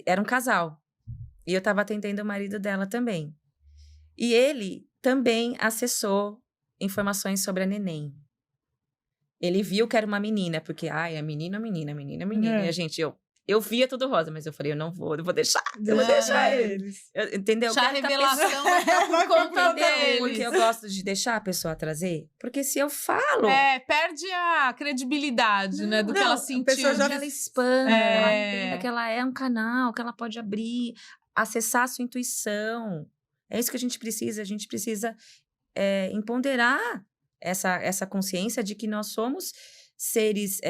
S1: era um casal. E eu estava atendendo o marido dela também. E ele também acessou informações sobre a neném. Ele viu que era uma menina, porque, é menina.
S3: É.
S1: E a gente, eu via tudo rosa, mas eu falei, eu vou deixar eles. Entendeu?
S2: Já a revelação vai ficar por conta deles.
S1: Porque eu gosto de deixar a pessoa trazer, porque se eu falo...
S2: perde a credibilidade, né, do que ela sentiu.
S3: pessoa já...
S1: que ela expanda, ela entenda que ela é um canal, que ela pode abrir, acessar a sua intuição. É isso que a gente precisa empoderar essa consciência de que nós somos seres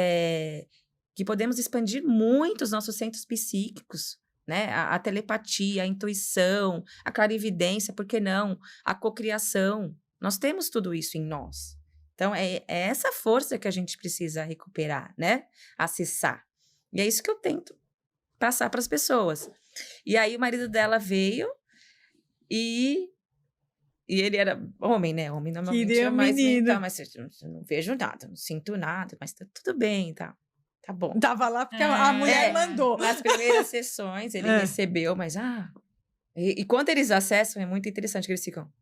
S1: que podemos expandir muito os nossos centros psíquicos, né? A telepatia, a intuição, a clarividência, por que não? A cocriação. Nós temos tudo isso em nós. Então, é essa força que a gente precisa recuperar, né? Acessar. E é isso que eu tento passar para as pessoas. E aí, o marido dela veio e ele era homem, né? Homem normalmente é mais mental, mas eu não vejo nada, não sinto nada, mas tá tudo bem, tá bom.
S3: Tava lá porque a mulher mandou.
S1: Nas primeiras sessões, ele recebeu, mas... E quando eles acessam, é muito interessante que eles ficam...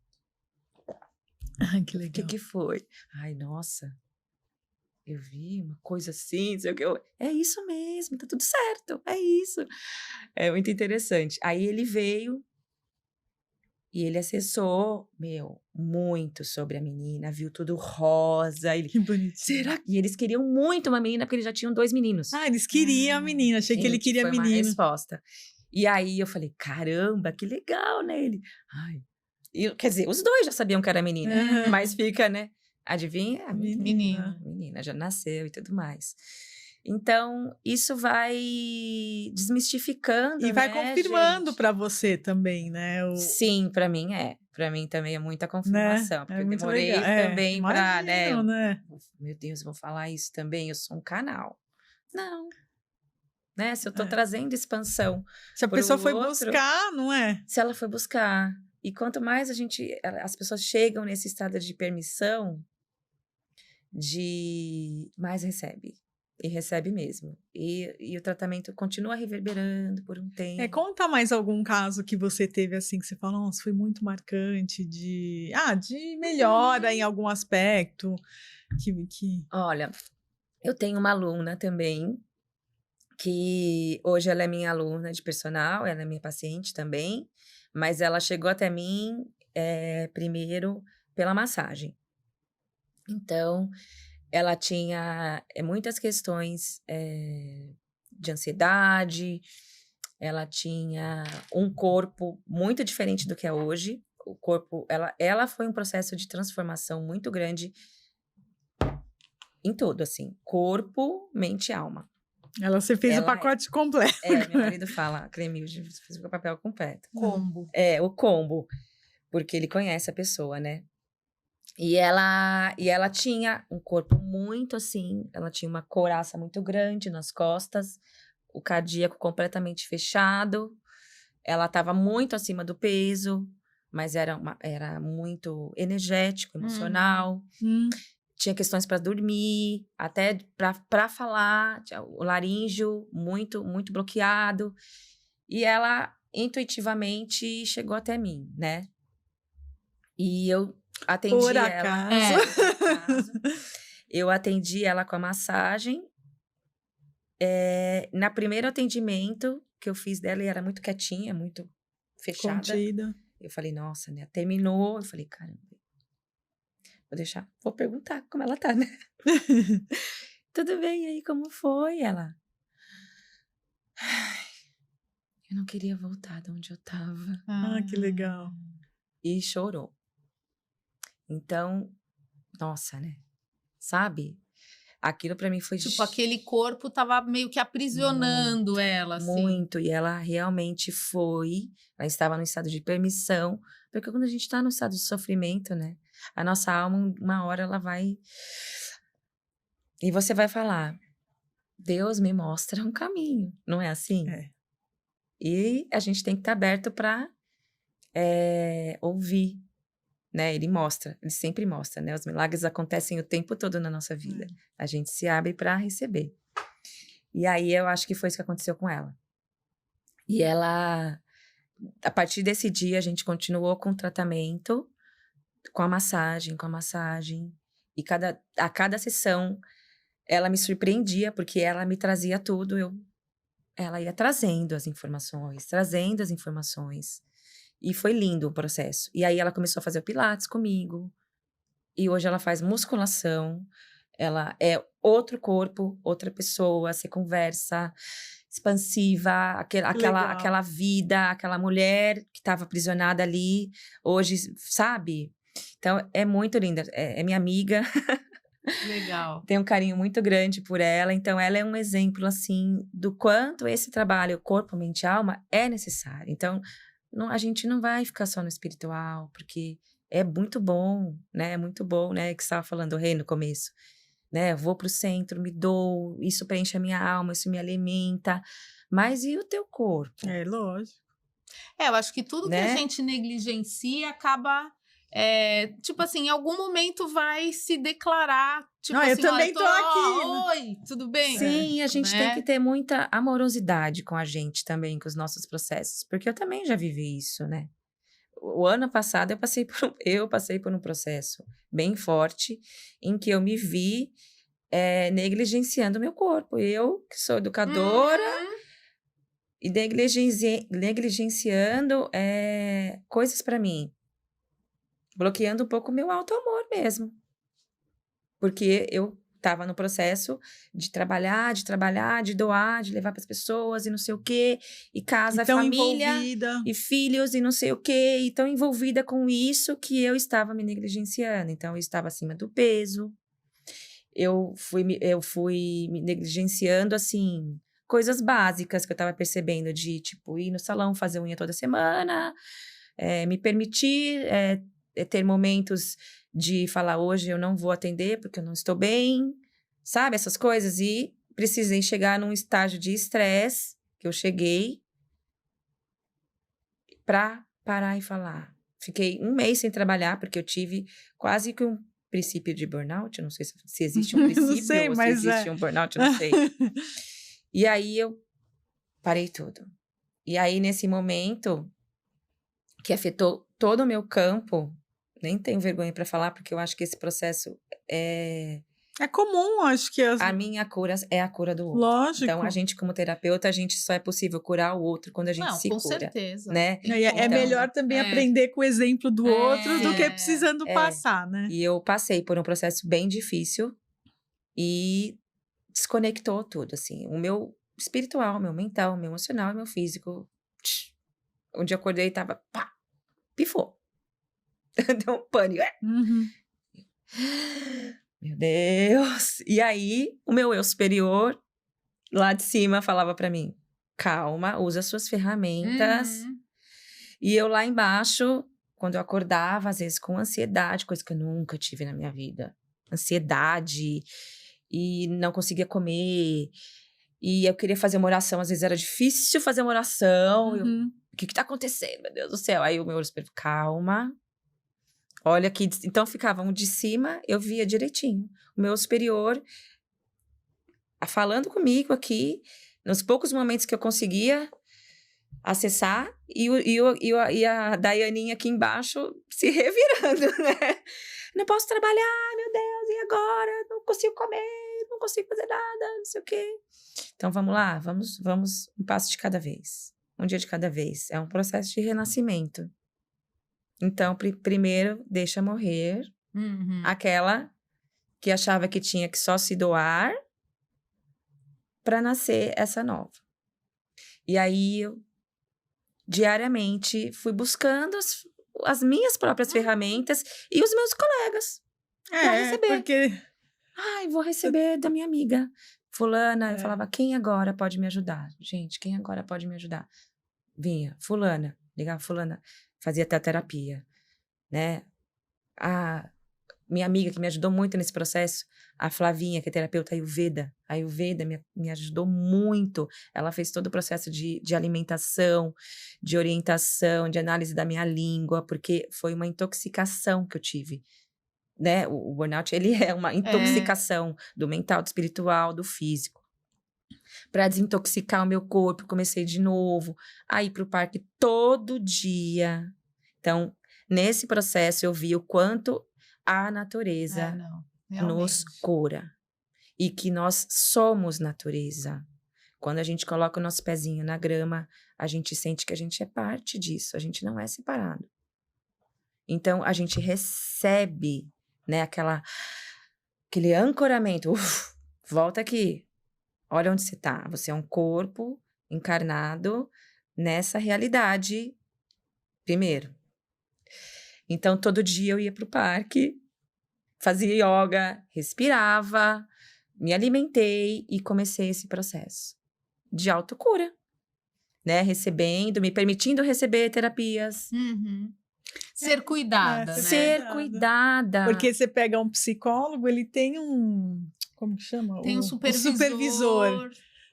S3: Que legal.
S1: O que foi? Ai, nossa, eu vi uma coisa assim, não sei o que. É isso mesmo, tá tudo certo, é isso. É muito interessante. Aí ele veio e ele acessou, muito sobre a menina, viu tudo rosa.
S3: Que bonitinho.
S1: Será? E eles queriam muito uma menina, porque eles já tinham 2 meninos.
S3: Eles queriam a menina, achei que ele queria
S1: foi
S3: menino.
S1: Uma resposta. E aí eu falei, caramba, que legal, né? Ele, quer dizer, os 2 já sabiam que era menina, mas fica, né? Adivinha? Menina, já nasceu e tudo mais. Então, isso vai desmistificando,
S3: e vai confirmando
S1: gente?
S3: Para você também, né?
S1: Sim, para mim é. Para mim também é muita confirmação. Porque eu demorei também para, né? Meu Deus, vou falar isso também, eu sou um canal. Não. Né? Se eu tô trazendo expansão.
S3: Se a pessoa foi buscar, não é?
S1: Se ela foi buscar. E quanto mais as pessoas chegam nesse estado de permissão, mais recebe. E recebe mesmo. E o tratamento continua reverberando por um tempo.
S3: Conta mais algum caso que você teve assim, que você fala, nossa, foi muito marcante, de melhora em algum aspecto.
S1: Olha, eu tenho uma aluna também, que hoje ela é minha aluna de personal, ela é minha paciente também, mas ela chegou até mim primeiro pela massagem. Então, ela tinha muitas questões de ansiedade, ela tinha um corpo muito diferente do que é hoje. O corpo, ela foi um processo de transformação muito grande em tudo, assim, corpo, mente e alma.
S3: Você fez o pacote completo.
S1: Meu marido fala, Clemilde, fez o papel completo.
S2: Combo.
S1: O combo, porque ele conhece a pessoa, né? E ela tinha um corpo muito assim, ela tinha uma couraça muito grande nas costas, o cardíaco completamente fechado, ela estava muito acima do peso, mas era muito energético, emocional. Tinha questões para dormir, até para falar, o laríngeo muito, muito bloqueado. E ela intuitivamente chegou até mim, né? E eu atendi
S3: Por
S1: ela.
S3: acaso.
S1: Por acaso. Eu atendi ela com a massagem. Na primeiro atendimento que eu fiz dela, e era muito quietinha, muito fechada.
S3: Contida.
S1: Eu falei, nossa, né? Terminou. Eu falei, caramba, vou perguntar como ela tá, né? Tudo bem, e aí, como foi? Ela, eu não queria voltar de onde eu tava.
S3: Ah, que legal.
S1: E chorou. Então, nossa, né? Sabe? Aquilo pra mim foi...
S2: Tipo, aquele corpo tava meio que aprisionando ela, assim.
S1: Muito, e ela realmente foi, ela estava no estado de permissão, porque quando a gente tá no estado de sofrimento, né, a nossa alma, uma hora ela vai, e você vai falar, Deus me mostra um caminho, não é assim?
S3: É.
S1: E a gente tem que estar aberto para ouvir, né, ele sempre mostra, né, os milagres acontecem o tempo todo na nossa vida, a gente se abre para receber. E aí eu acho que foi isso que aconteceu com ela. E ela, a partir desse dia, a gente continuou com o tratamento, com a massagem. E a cada sessão, ela me surpreendia, porque ela me trazia tudo. Ela ia trazendo as informações. E foi lindo o processo. E aí ela começou a fazer o Pilates comigo. E hoje ela faz musculação. Ela é outro corpo, outra pessoa, você conversa, expansiva, aquela vida, aquela mulher que estava aprisionada ali, hoje, sabe? Então, é muito linda, é minha amiga.
S2: Legal.
S1: Tenho um carinho muito grande por ela, então ela é um exemplo, assim, do quanto esse trabalho, corpo, mente e alma, é necessário. Então, a gente não vai ficar só no espiritual, porque é muito bom, né? É muito bom, né? Que você estava falando do rei no começo. Né? Eu vou pro centro, me dou, isso preenche a minha alma, isso me alimenta. Mas e o teu corpo?
S3: É, lógico.
S2: Eu acho que tudo
S1: Né?
S2: que a gente negligencia acaba... tipo assim, em algum momento vai se declarar. Tipo
S3: Não, eu
S2: assim,
S3: também tô aqui, né?
S2: Oi, tudo bem?
S1: Sim, a gente tem
S2: Né?
S1: que ter muita amorosidade com a gente também, com os nossos processos. Porque eu também já vivi isso, né? O ano passado eu passei por um processo bem forte, em que eu me vi negligenciando meu corpo. Eu, que sou educadora, e negligenciando coisas para mim. Bloqueando um pouco o meu auto-amor mesmo. Porque eu estava no processo de trabalhar, de doar, de levar para as pessoas e não sei o quê. E casa,
S3: Então,
S1: família,
S3: envolvida.
S1: e filhos e não sei o quê. E tão envolvida com isso que eu estava me negligenciando. Então, eu estava acima do peso. Eu fui me negligenciando, assim, coisas básicas que eu estava percebendo de, tipo, ir no salão, fazer unha toda semana, me permitir ter momentos de falar, hoje eu não vou atender porque eu não estou bem, sabe? Essas coisas. E precisei chegar num estágio de estresse, que eu cheguei, para parar e falar. Fiquei 1 mês sem trabalhar, porque eu tive quase que um princípio de burnout. Eu não sei se existe um princípio
S3: Não sei,
S1: ou se
S3: mas
S1: existe um burnout, eu não sei. E aí eu parei tudo. E aí, nesse momento, que afetou todo o meu campo, nem tenho vergonha para falar, porque eu acho que esse processo
S3: É comum, acho que
S1: a minha cura é a cura do outro.
S3: Lógico.
S1: Então, a gente, como terapeuta, a gente só é possível curar o outro quando a gente
S2: Não,
S1: se
S2: com
S1: cura.
S2: certeza.
S1: Né?
S3: É
S1: Então,
S3: melhor também aprender com o exemplo do outro do que precisando passar, né?
S1: E eu passei por um processo bem difícil e desconectou tudo, assim. O meu espiritual, meu mental, meu emocional e meu físico. Onde eu acordei, tava, pá, pifou. Deu um pânico.
S3: Uhum.
S1: Meu Deus! E aí, o meu eu superior, lá de cima, falava pra mim, calma, usa suas ferramentas. E eu lá embaixo, quando eu acordava, às vezes com ansiedade, coisa que eu nunca tive na minha vida. Ansiedade, e não conseguia comer. E eu queria fazer uma oração, às vezes era difícil fazer uma oração. O que tá acontecendo, meu Deus do céu? Aí o meu olho superior, calma. Olha aqui, então ficava um de cima, eu via direitinho. O meu superior falando comigo aqui, nos poucos momentos que eu conseguia acessar e a Daianinha aqui embaixo se revirando, né? Não posso trabalhar, meu Deus, e agora? Não consigo comer, não consigo fazer nada, não sei o quê. Então, vamos lá, vamos um passo de cada vez. Um dia de cada vez. É um processo de renascimento. Então, primeiro, deixa morrer aquela que achava que tinha que só se doar para nascer essa nova. E aí, eu diariamente fui buscando as minhas próprias ferramentas e os meus colegas para receber.
S3: Porque...
S1: Ai, vou receber da minha amiga fulana. Eu falava, quem agora pode me ajudar? Gente, quem agora pode me ajudar? Vinha, fulana, ligava fulana, fazia até terapia, né? A minha amiga que me ajudou muito nesse processo, a Flavinha, que é terapeuta Ayurveda. A Ayurveda me ajudou muito. Ela fez todo o processo de alimentação, de orientação, de análise da minha língua, porque foi uma intoxicação que eu tive. Né? O burnout, ele é uma intoxicação do mental, do espiritual, do físico. Para desintoxicar o meu corpo, comecei de novo a ir para o parque todo dia. Então, nesse processo, eu vi o quanto a natureza nos cura. E que nós somos natureza. Quando a gente coloca o nosso pezinho na grama, a gente sente que a gente é parte disso, a gente não é separado. Então, a gente recebe, né, aquele ancoramento. Volta aqui. Olha onde você está. Você é um corpo encarnado nessa realidade, primeiro. Então, todo dia eu ia para o parque, fazia yoga, respirava, me alimentei e comecei esse processo de autocura, né? Recebendo, me permitindo receber terapias.
S2: Ser cuidada, né?
S1: Ser cuidada.
S3: Porque você pega um psicólogo, ele tem como que chama?
S2: Tem um supervisor.
S3: Supervisor,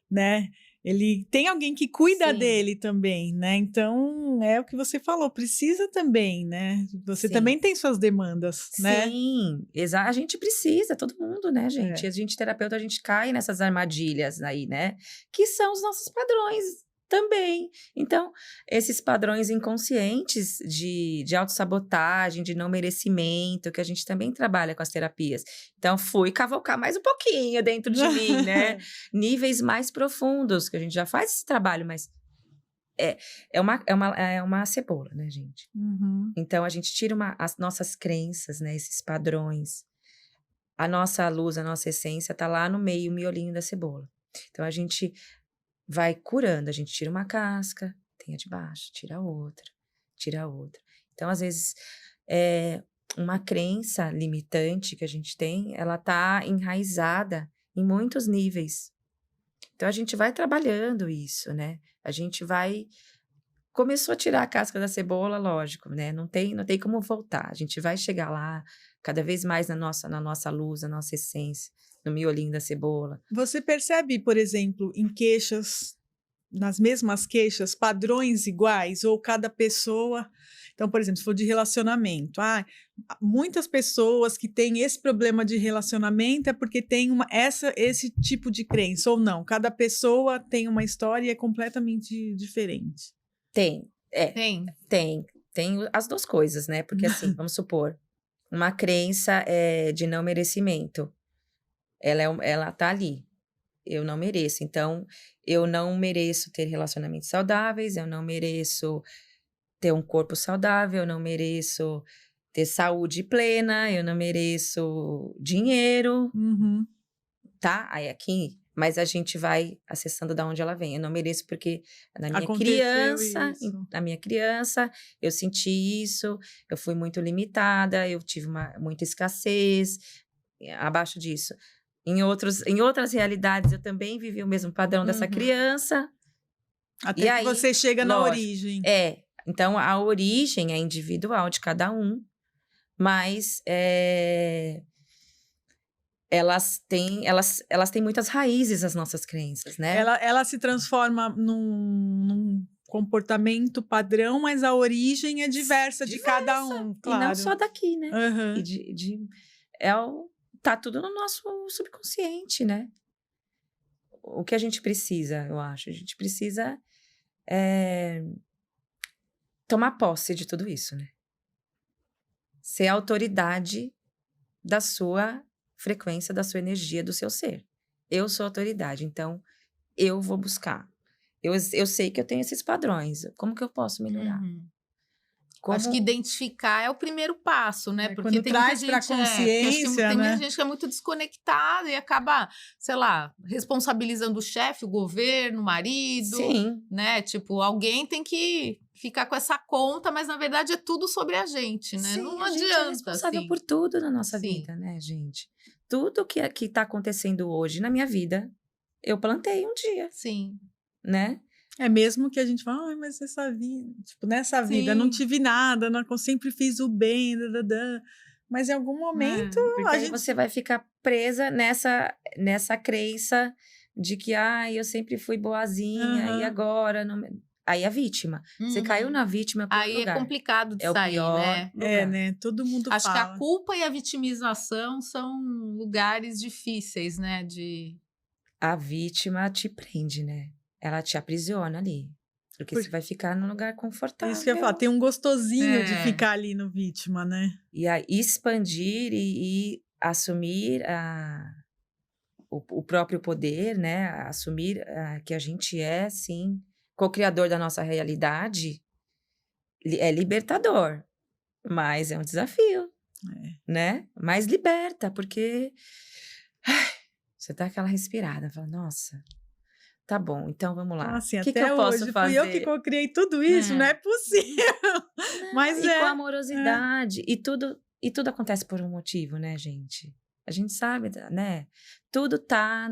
S3: né? Ele tem alguém que cuida dele também, né? Então, é o que você falou, precisa também, né? Você também tem suas demandas, né?
S1: Sim, a gente precisa, todo mundo, né, gente? A gente, terapeuta, a gente cai nessas armadilhas aí, né? Que são os nossos padrões também. Então, esses padrões inconscientes de autossabotagem, de não merecimento, que a gente também trabalha com as terapias. Então, fui cavocar mais um pouquinho dentro de mim, né? Níveis mais profundos, que a gente já faz esse trabalho, mas é uma cebola, né, gente? Então, a gente tira as nossas crenças, né? Esses padrões. A nossa luz, a nossa essência tá lá no meio, o miolinho da cebola. Então, a gente vai curando, a gente tira uma casca, tem a de baixo, tira outra. Então, às vezes, uma crença limitante que a gente tem, ela tá enraizada em muitos níveis. Então, a gente vai trabalhando isso, né? A gente começou a tirar a casca da cebola, lógico, né? Não tem como voltar. A gente vai chegar lá, cada vez mais na nossa luz, na nossa essência, no miolinho da cebola.
S3: Você percebe, por exemplo, em queixas, nas mesmas queixas, padrões iguais, ou cada pessoa... Então, por exemplo, se for de relacionamento, muitas pessoas que têm esse problema de relacionamento é porque tem esse tipo de crença, ou não? Cada pessoa tem uma história e é completamente diferente.
S1: Tem as duas coisas, né? Porque assim, vamos supor, uma crença de não merecimento. Ela tá ali. Eu não mereço. Então, eu não mereço ter relacionamentos saudáveis, eu não mereço ter um corpo saudável, eu não mereço ter saúde plena, eu não mereço dinheiro, tá? Aí aqui, mas a gente vai acessando da onde ela vem. Eu não mereço porque na minha criança, eu senti isso, eu fui muito limitada, eu tive muita escassez, abaixo disso. Em outras realidades, eu também vivi o mesmo padrão dessa criança.
S3: Até que aí, você chega na origem.
S1: Então, a origem é individual de cada um, mas elas têm muitas raízes, as nossas crenças, né?
S3: Ela se transforma num comportamento padrão, mas a origem é diversa de cada um, claro.
S1: E não só daqui, né? Tá tudo no nosso subconsciente, né? O que a gente precisa, eu acho? A gente precisa tomar posse de tudo isso, né? Ser a autoridade da sua frequência, da sua energia, do seu ser. Eu sou a autoridade, então eu vou buscar. Eu sei que eu tenho esses padrões. Como que eu posso melhorar?
S2: Acho que identificar é o primeiro passo, né? Porque
S3: quando
S2: tem
S3: traz
S2: muita
S3: para
S2: gente,
S3: consciência,
S2: tem
S3: né?
S2: muita gente que é muito desconectada e acaba, sei lá, responsabilizando o chefe, o governo, o marido,
S1: Sim.
S2: né? Tipo, alguém tem que ficar com essa conta, mas na verdade é tudo sobre a gente, né?
S1: Sim,
S2: Não
S1: a gente
S2: adianta,
S1: é responsável
S2: assim.
S1: por tudo na nossa
S2: Sim.
S1: vida, né, gente? Tudo que está acontecendo hoje na minha vida, eu plantei um dia,
S2: Sim.
S1: né?
S3: É mesmo que a gente fala, ai, mas essa vida, tipo, nessa vida não
S2: Sim.
S3: tive nada, sempre fiz o bem, mas em algum momento
S1: Porque
S3: a
S1: aí
S3: gente
S1: você vai ficar presa nessa crença de que, eu sempre fui boazinha e
S3: Aham.
S1: agora não... Aí a vítima. Você caiu na vítima, é o pior
S2: Aí
S1: lugar.
S2: é complicado de
S1: É o
S2: sair,
S1: pior
S2: né?
S1: lugar.
S3: né? Todo mundo
S2: Acho que a
S3: fala.
S2: culpa e a vitimização são lugares difíceis, né?
S1: A vítima te prende, né? Ela te aprisiona ali. Porque você vai ficar num lugar confortável.
S3: Isso que eu ia falar, tem um gostosinho de
S2: É.
S3: ficar ali no vítima, né?
S1: E a expandir e assumir o próprio poder, né? Assumir que a gente é, sim, co-criador da nossa realidade, é libertador, mas é um desafio, né? Mas liberta, porque você dá aquela respirada, fala, nossa, tá bom, então vamos lá.
S3: Então, assim,
S1: O que
S3: até
S1: eu posso
S3: hoje
S1: fazer?
S3: fui eu que cocriei tudo isso, não é possível.
S1: Não,
S3: Mas
S1: e com amorosidade. E tudo acontece por um motivo, né, gente? A gente sabe, né? Tudo tá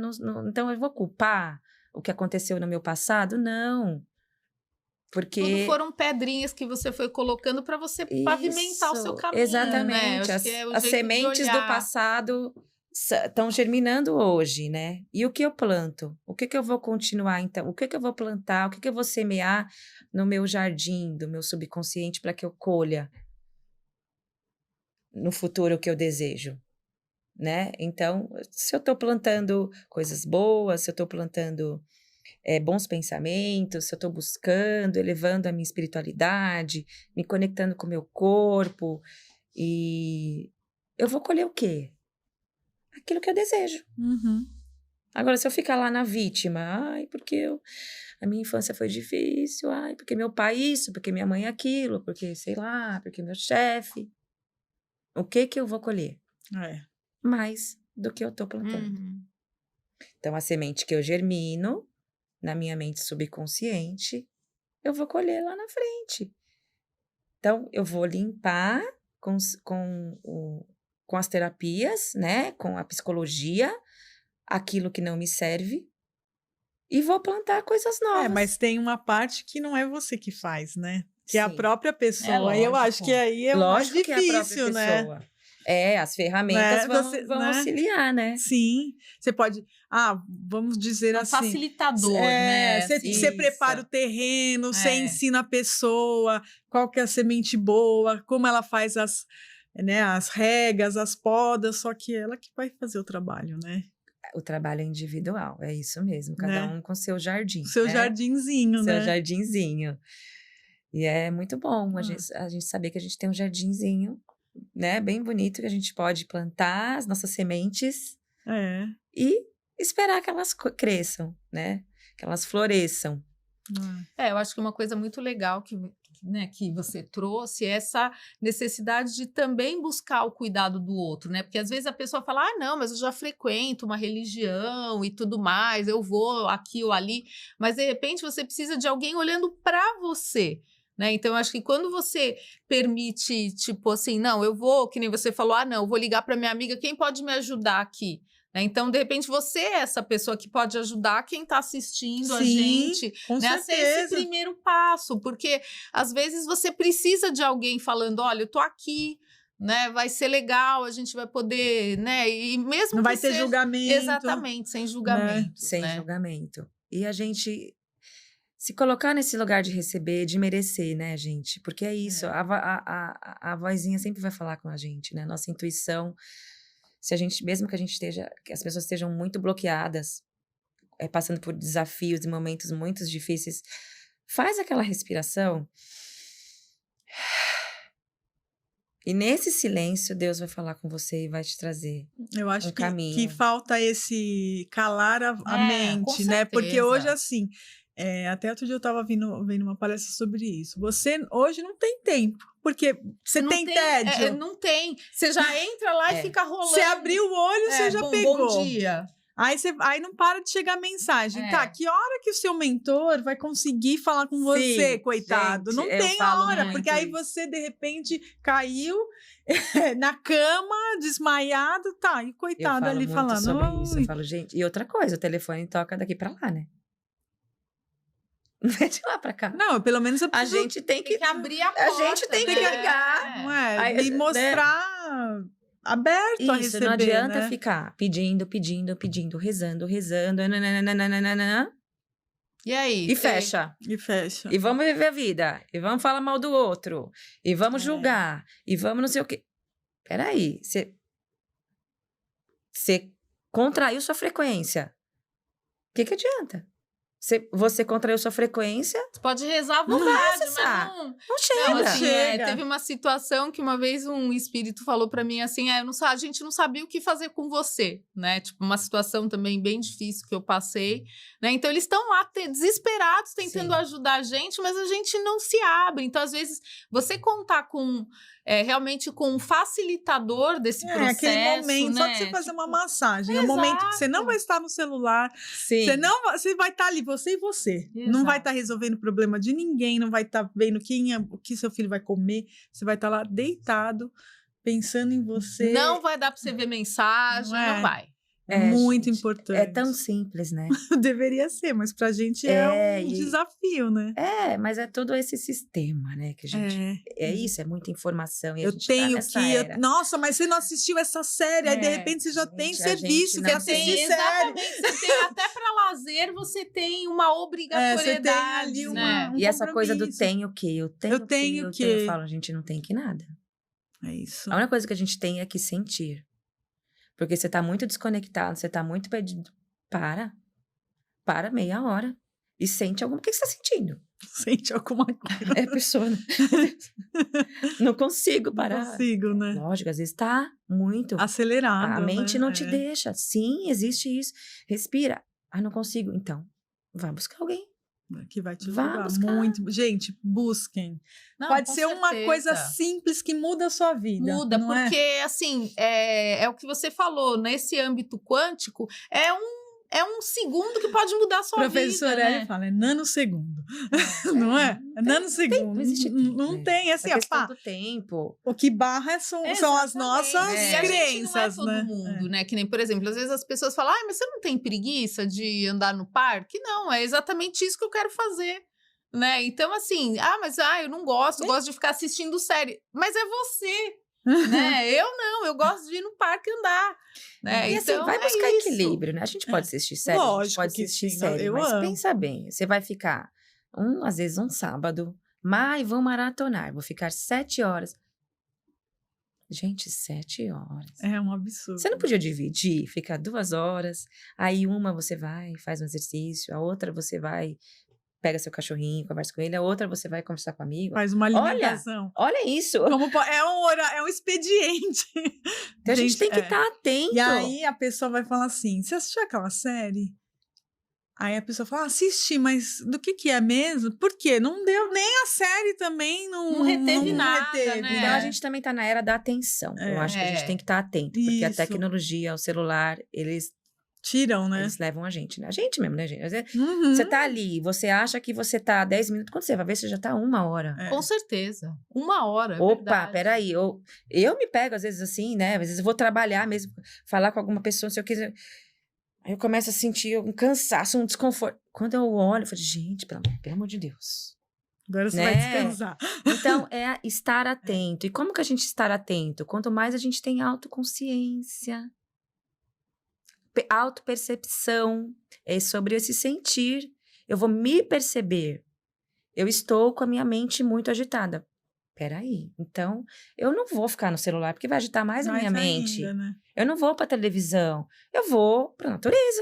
S1: Então eu vou culpar o que aconteceu no meu passado? Não. Porque...
S2: Tudo foram pedrinhas que você foi colocando para você pavimentar o seu caminho,
S1: exatamente.
S2: né? Acho que é o
S1: As
S2: jeito de
S1: sementes do
S2: olhar.
S1: passado estão germinando hoje, né? E o que eu planto? O que eu vou continuar, então? O que eu vou plantar? O que eu vou semear no meu jardim, do meu subconsciente, para que eu colha no futuro o que eu desejo, né? Então, se eu estou plantando coisas boas, se eu estou plantando bons pensamentos, se eu estou buscando, elevando a minha espiritualidade, me conectando com o meu corpo, e eu vou colher o quê? Aquilo que eu desejo.
S3: Uhum.
S1: Agora, se eu ficar lá na vítima, porque a minha infância foi difícil, porque meu pai isso, porque minha mãe aquilo, porque sei lá, porque meu chefe, o que eu vou colher? Mais do que eu estou plantando. Então, a semente que eu germino na minha mente subconsciente, eu vou colher lá na frente. Então, eu vou limpar com as terapias, né? Com a psicologia, aquilo que não me serve, e vou plantar coisas novas.
S3: Mas tem uma parte que não é você que faz, né? Que é a
S1: Sim.
S3: própria pessoa. Eu acho que aí é o mais
S1: Lógico que é a própria
S3: difícil, né?
S1: pessoa. As ferramentas vão auxiliar, né?
S3: Sim. Você pode, vamos dizer assim.
S2: Facilitador, né?
S3: Você prepara o terreno, você ensina a pessoa qual que é a semente boa, como ela faz as regas, as podas, só que ela que vai fazer o trabalho, né?
S1: O trabalho é individual, é isso mesmo, cada um com seu jardim.
S3: Seu jardinzinho, né?
S1: Seu jardinzinho. E é muito bom a gente saber que a gente tem um jardinzinho, né, bem bonito, que a gente pode plantar as nossas sementes e esperar que elas cresçam, né, que elas floresçam.
S2: Eu acho que uma coisa muito legal que você trouxe é essa necessidade de também buscar o cuidado do outro, né? Porque às vezes a pessoa fala, não, mas eu já frequento uma religião e tudo mais, eu vou aqui ou ali, mas de repente você precisa de alguém olhando para você. Né? Então, eu acho que quando você permite, tipo assim, não, eu vou, que nem você falou, não, eu vou ligar para minha amiga, quem pode me ajudar aqui? Né? Então, de repente, você é essa pessoa que pode ajudar quem está assistindo a gente,
S3: com
S2: né? A ser esse primeiro passo, porque às vezes você precisa de alguém falando, olha, eu tô aqui, né? Vai ser legal, a gente vai poder, né? E mesmo
S3: não vai ter julgamento.
S2: Exatamente, sem julgamento.
S1: Né? Sem julgamento. E a gente se colocar nesse lugar de receber, de merecer, né, gente? Porque é isso, a vozinha sempre vai falar com a gente, né? Nossa intuição, se a gente, mesmo que que as pessoas estejam muito bloqueadas, passando por desafios e momentos muito difíceis, Faz aquela respiração. E nesse silêncio, Deus vai falar com você e vai te trazer
S3: Eu acho
S1: um
S3: que
S1: caminho.
S3: falta esse calar a mente,
S2: com
S3: né? Porque
S2: certeza.
S3: hoje, assim, até outro dia eu estava vendo uma palestra sobre isso. Você hoje não tem tempo, porque você
S2: Não
S3: tem tédio.
S2: não tem. Você já entra lá e fica rolando.
S3: Você abriu o olho, você já pegou.
S2: Bom dia.
S3: Aí não para de chegar mensagem.
S2: É.
S3: Tá, que hora que o seu mentor vai conseguir falar com você, coitado?
S1: gente,
S3: não
S1: eu
S3: tem
S1: falo
S3: hora,
S1: muito
S3: porque aí
S1: isso.
S3: você, de repente, caiu na cama, desmaiado, tá, e
S1: Eu
S3: coitado
S1: falo
S3: ali
S1: muito
S3: falando.
S1: sobre isso. Eu
S3: "Ai".
S1: falo, gente, e outra coisa, o telefone toca daqui pra lá, né? Não é de lá pra cá.
S3: Não, pelo menos eu
S1: A
S3: preciso,
S1: gente tem que...
S2: Tem que abrir a porta.
S1: gente tem que
S2: né?
S1: ligar.
S3: não é?
S1: Aí,
S3: E
S1: né?
S3: mostrar aberto a
S1: Isso,
S3: receber,
S1: não adianta
S3: né?
S1: ficar pedindo, rezando, nananana,
S2: E aí?
S1: e fecha.
S3: E fecha.
S1: E vamos viver a vida. E vamos falar mal do outro. E vamos julgar. E vamos não sei o quê. Peraí. Você contraiu sua frequência. O que adianta? Você contraiu sua frequência,
S2: Você pode rezar à
S1: Não
S2: vontade,
S1: vai
S2: mas
S1: acessar.
S2: não...
S1: não chega.
S2: Não, assim,
S3: chega.
S2: teve uma situação que uma vez um espírito falou pra mim assim, a gente não sabia o que fazer com você, né? Tipo, uma situação também bem difícil que eu passei, né? Então, eles estão lá desesperados tentando
S1: Sim.
S2: ajudar a gente, mas a gente não se abre. Então, às vezes, você contar com, realmente com um facilitador desse processo,
S3: aquele momento, só
S2: né?
S3: de você fazer uma
S2: Tipo,
S3: massagem. É um momento que você não
S2: exato.
S3: vai estar no celular,
S1: Sim.
S3: você vai estar ali, você e você. Não vai
S2: Exato.
S3: estar resolvendo o problema de ninguém, não vai estar vendo o que seu filho vai comer. Você vai estar lá deitado, pensando em você.
S2: Não vai dar pra você ver mensagem,
S3: Não é?
S2: não vai.
S3: É muito
S1: gente,
S3: importante.
S1: É tão simples, né?
S3: Deveria ser, mas pra gente é um
S1: e-
S3: desafio, né?
S1: Mas é todo esse sistema, né? Que a gente... É isso, é muita informação. E a
S3: Eu
S1: gente tá
S3: tenho
S1: nessa
S3: que.
S1: era.
S3: Nossa, mas você não assistiu essa série, aí de repente você já
S1: gente,
S3: tem
S1: a
S3: serviço,
S1: gente
S3: quer
S1: não tem.
S3: assistir série.
S2: Exatamente, você tem até para lazer, você tem uma obrigatoriedade,
S3: ali
S2: né?
S3: um
S1: E essa coisa do
S3: compromisso.
S1: tem o quê? Eu tenho
S3: Eu tenho
S1: eu
S3: que.
S1: Eu falo, a gente não tem que nada.
S3: É isso.
S1: A única coisa que a gente tem é que sentir. Porque você tá muito desconectado, você tá muito perdido. Para meia hora. E sente alguma... O que você tá sentindo?
S3: Sente alguma coisa.
S1: É pessoa. Não consigo
S3: Não
S1: parar.
S3: consigo, né?
S1: Lógico, às vezes tá muito.
S3: Acelerado.
S1: A mente
S3: né?
S1: não te deixa. Sim, existe isso. Respira. Ah, não consigo. Então, vá buscar alguém.
S3: Que vai te
S1: Vá
S3: ajudar
S1: buscar.
S3: muito. Gente, busquem.
S2: Não,
S3: Pode
S2: com
S3: ser uma
S2: certeza.
S3: coisa simples que muda a sua vida.
S2: Muda,
S3: não é?
S2: porque, assim, é o que você falou, nesse âmbito quântico, é um segundo que pode mudar a sua
S3: Professora
S2: vida,
S3: Elia
S2: né?
S3: fala, é nanosegundo. Não é? É nanosegundo.
S1: não existe
S3: Não,
S1: tempo,
S3: não
S1: né?
S3: tem, assim,
S1: A questão
S3: pá,
S1: do tempo.
S3: o que barra são as
S2: Exatamente.
S3: nossas
S2: E a gente
S3: crenças,
S2: não é todo
S3: né?
S2: mundo, né? Que nem, por exemplo, às vezes as pessoas falam, mas você não tem preguiça de andar no parque? Não, é exatamente isso que eu quero fazer. Né? Então, assim, mas eu não gosto, eu gosto de ficar assistindo série. Mas é você, né? Eu não, eu gosto de ir no parque andar. Né?
S1: E assim,
S2: Então,
S1: vai
S2: é
S1: buscar
S2: isso.
S1: equilíbrio, né? A gente pode assistir série, a gente
S3: Lógico
S1: pode
S3: que
S1: assistir
S3: sim,
S1: série,
S3: eu
S1: mas
S3: amo.
S1: pensa bem, você vai ficar, às vezes, um sábado, mas vou maratonar, vou ficar 7 horas. Gente, 7 horas.
S3: É um absurdo.
S1: Você não podia dividir, ficar 2 horas, aí uma você vai, faz um exercício, a outra você vai, pega seu cachorrinho, conversa com ele, a outra você vai conversar com um amigo.
S3: Faz uma
S1: Olha,
S3: alimentação.
S1: Olha isso!
S3: É um expediente.
S1: Então a gente tem que estar atento.
S3: E aí a pessoa vai falar assim, você assistiu aquela série? Aí a pessoa fala, assisti, mas do que é mesmo? Por quê? Não deu, nem a série também não
S2: reteve nada,
S3: reteve,
S2: né?
S1: Então, a gente também tá na era da atenção. Eu acho que a gente tem que estar atento, porque a
S3: Isso.
S1: tecnologia, o celular, eles
S3: Tiram, né?
S1: levam a gente, né? A gente mesmo, né, gente? Às vezes,
S3: Uhum.
S1: você tá ali, você acha que você tá 10 minutos, quando você vai ver, você já tá 1 hora.
S3: É.
S2: Com certeza. 1 hora.
S1: Opa,
S2: verdade.
S1: peraí, eu me pego às vezes assim, né? Às vezes eu vou trabalhar mesmo, falar com alguma pessoa, não sei o que. Aí eu começo a sentir um cansaço, um desconforto. Quando eu olho, eu falo, gente, pelo amor de Deus.
S3: Agora você
S1: né?
S3: vai descansar.
S1: Então, é estar atento. E como que a gente estar atento? Quanto mais a gente tem autoconsciência, autopercepção, é sobre esse sentir. Eu vou me perceber. Eu estou com a minha mente muito agitada. Peraí, então eu não vou ficar no celular, porque vai agitar mais a minha mente.
S3: Ainda, né?
S1: Eu não vou para televisão, eu vou para natureza.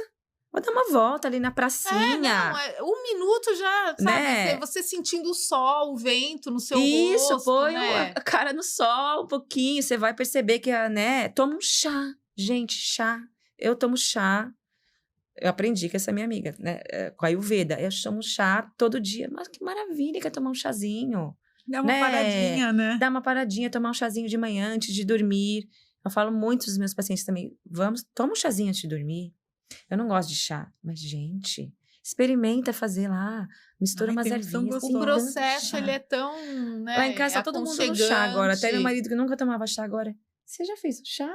S1: Vou dar uma volta ali na pracinha.
S2: Um minuto já, sabe?
S1: Né?
S2: Você sentindo o sol, o vento no seu
S1: Isso,
S2: rosto,
S1: põe
S2: né?
S1: a cara no sol um pouquinho. Você vai perceber que, né? Toma um chá. Gente, chá. Eu tomo chá. Eu aprendi com essa minha amiga, né? Com a Ayurveda. Eu tomo chá todo dia. Mas que maravilha que é tomar um chazinho.
S3: Dá uma
S1: né?
S3: paradinha, né?
S1: Dar uma paradinha, tomar um chazinho de manhã antes de dormir. Eu falo muito dos meus pacientes também. Toma um chazinho antes de dormir. Eu não gosto de chá. Mas, gente, experimenta fazer lá. Mistura umas
S3: tem uns tão
S1: ervinhas.
S2: O
S3: gostosos.
S2: processo, ele é tão, né,
S1: Lá em casa tá todo mundo no chá agora. Até meu marido que nunca tomava chá agora. Você já fez o chá?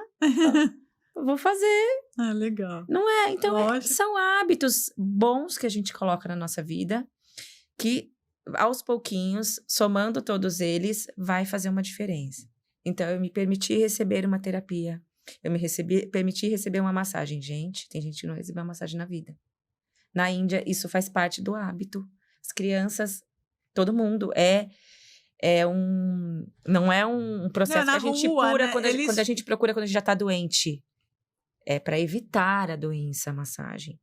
S1: Eu vou fazer.
S3: Ah, legal.
S1: Não é? Então,
S3: Lógico.
S1: são hábitos bons que a gente coloca na nossa vida que, aos pouquinhos, somando todos eles, vai fazer uma diferença. Então, eu me permiti receber uma terapia. Eu me permiti receber uma massagem. Gente, tem gente que não recebeu uma massagem na vida. Na Índia, isso faz parte do hábito. As crianças, todo mundo, não é um processo
S3: Não,
S1: que a gente
S3: rua,
S1: cura
S3: né?
S1: quando a gente procura quando a gente já está doente. É para evitar a doença, a massagem.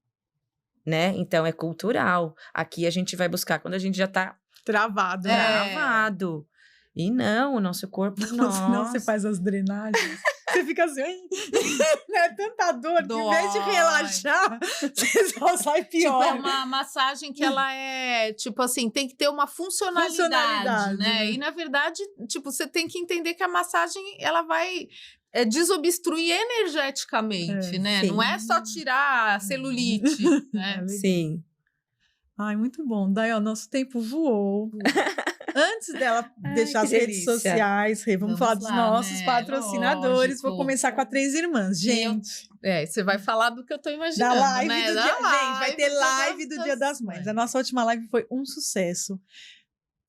S1: Né? Então, é cultural. Aqui a gente vai buscar quando a gente já está
S3: Travado, né?
S1: travado. E não, o nosso corpo,
S3: Senão você faz as drenagens. Você fica assim, é tanta dor que em vez de relaxar, você só sai
S2: Tipo,
S3: pior.
S2: é uma massagem que ela é, tipo assim, tem que ter uma funcionalidade, né? E, na verdade, tipo, você tem que entender que a massagem, ela vai desobstruir energeticamente, né?
S1: sim.
S2: Não é só tirar a celulite, né?
S1: Sim.
S3: Ai, muito bom. Daí, ó, nosso tempo voou. Antes dela deixar
S1: que
S3: as redes
S1: delícia.
S3: sociais, Rê, vamos falar dos
S2: lá,
S3: nossos
S2: né?
S3: patrocinadores.
S2: Lógico.
S3: Vou começar com a Três Irmãs. Gente,
S2: Você vai falar do que eu tô
S3: da
S2: imaginando,
S3: live
S2: né?
S3: do
S2: Da
S3: dia. Gente, vai ter live do
S2: das
S3: Dia das Mães. A nossa última live foi um sucesso.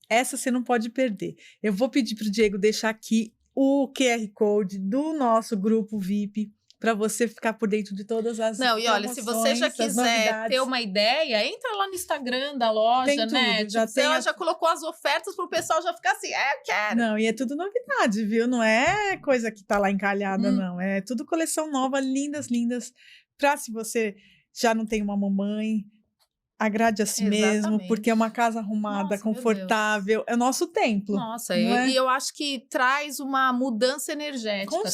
S3: Essa você não pode perder. Eu vou pedir pro Diego deixar aqui o QR Code do nosso grupo VIP para você ficar por dentro de todas as
S2: Não, e olha, se você já
S3: promoções, as
S2: quiser
S3: novidades.
S2: ter uma ideia, entra lá no Instagram da loja,
S3: Tem
S2: né?
S3: tudo, já
S2: Tipo,
S3: tem
S2: ela
S3: a-
S2: já colocou as ofertas pro pessoal já ficar assim, eu quero.
S3: Não, e é tudo novidade, viu? Não é coisa que tá lá encalhada, não. É tudo coleção nova, lindas, lindas. Pra se você já não tem uma mamãe, agrade a si mesmo,
S2: Exatamente.
S3: porque é uma casa arrumada,
S2: Nossa, meu
S3: confortável. É o nosso templo.
S2: Nossa,
S3: não é?
S2: e eu acho que traz uma mudança energética
S3: Com
S2: também,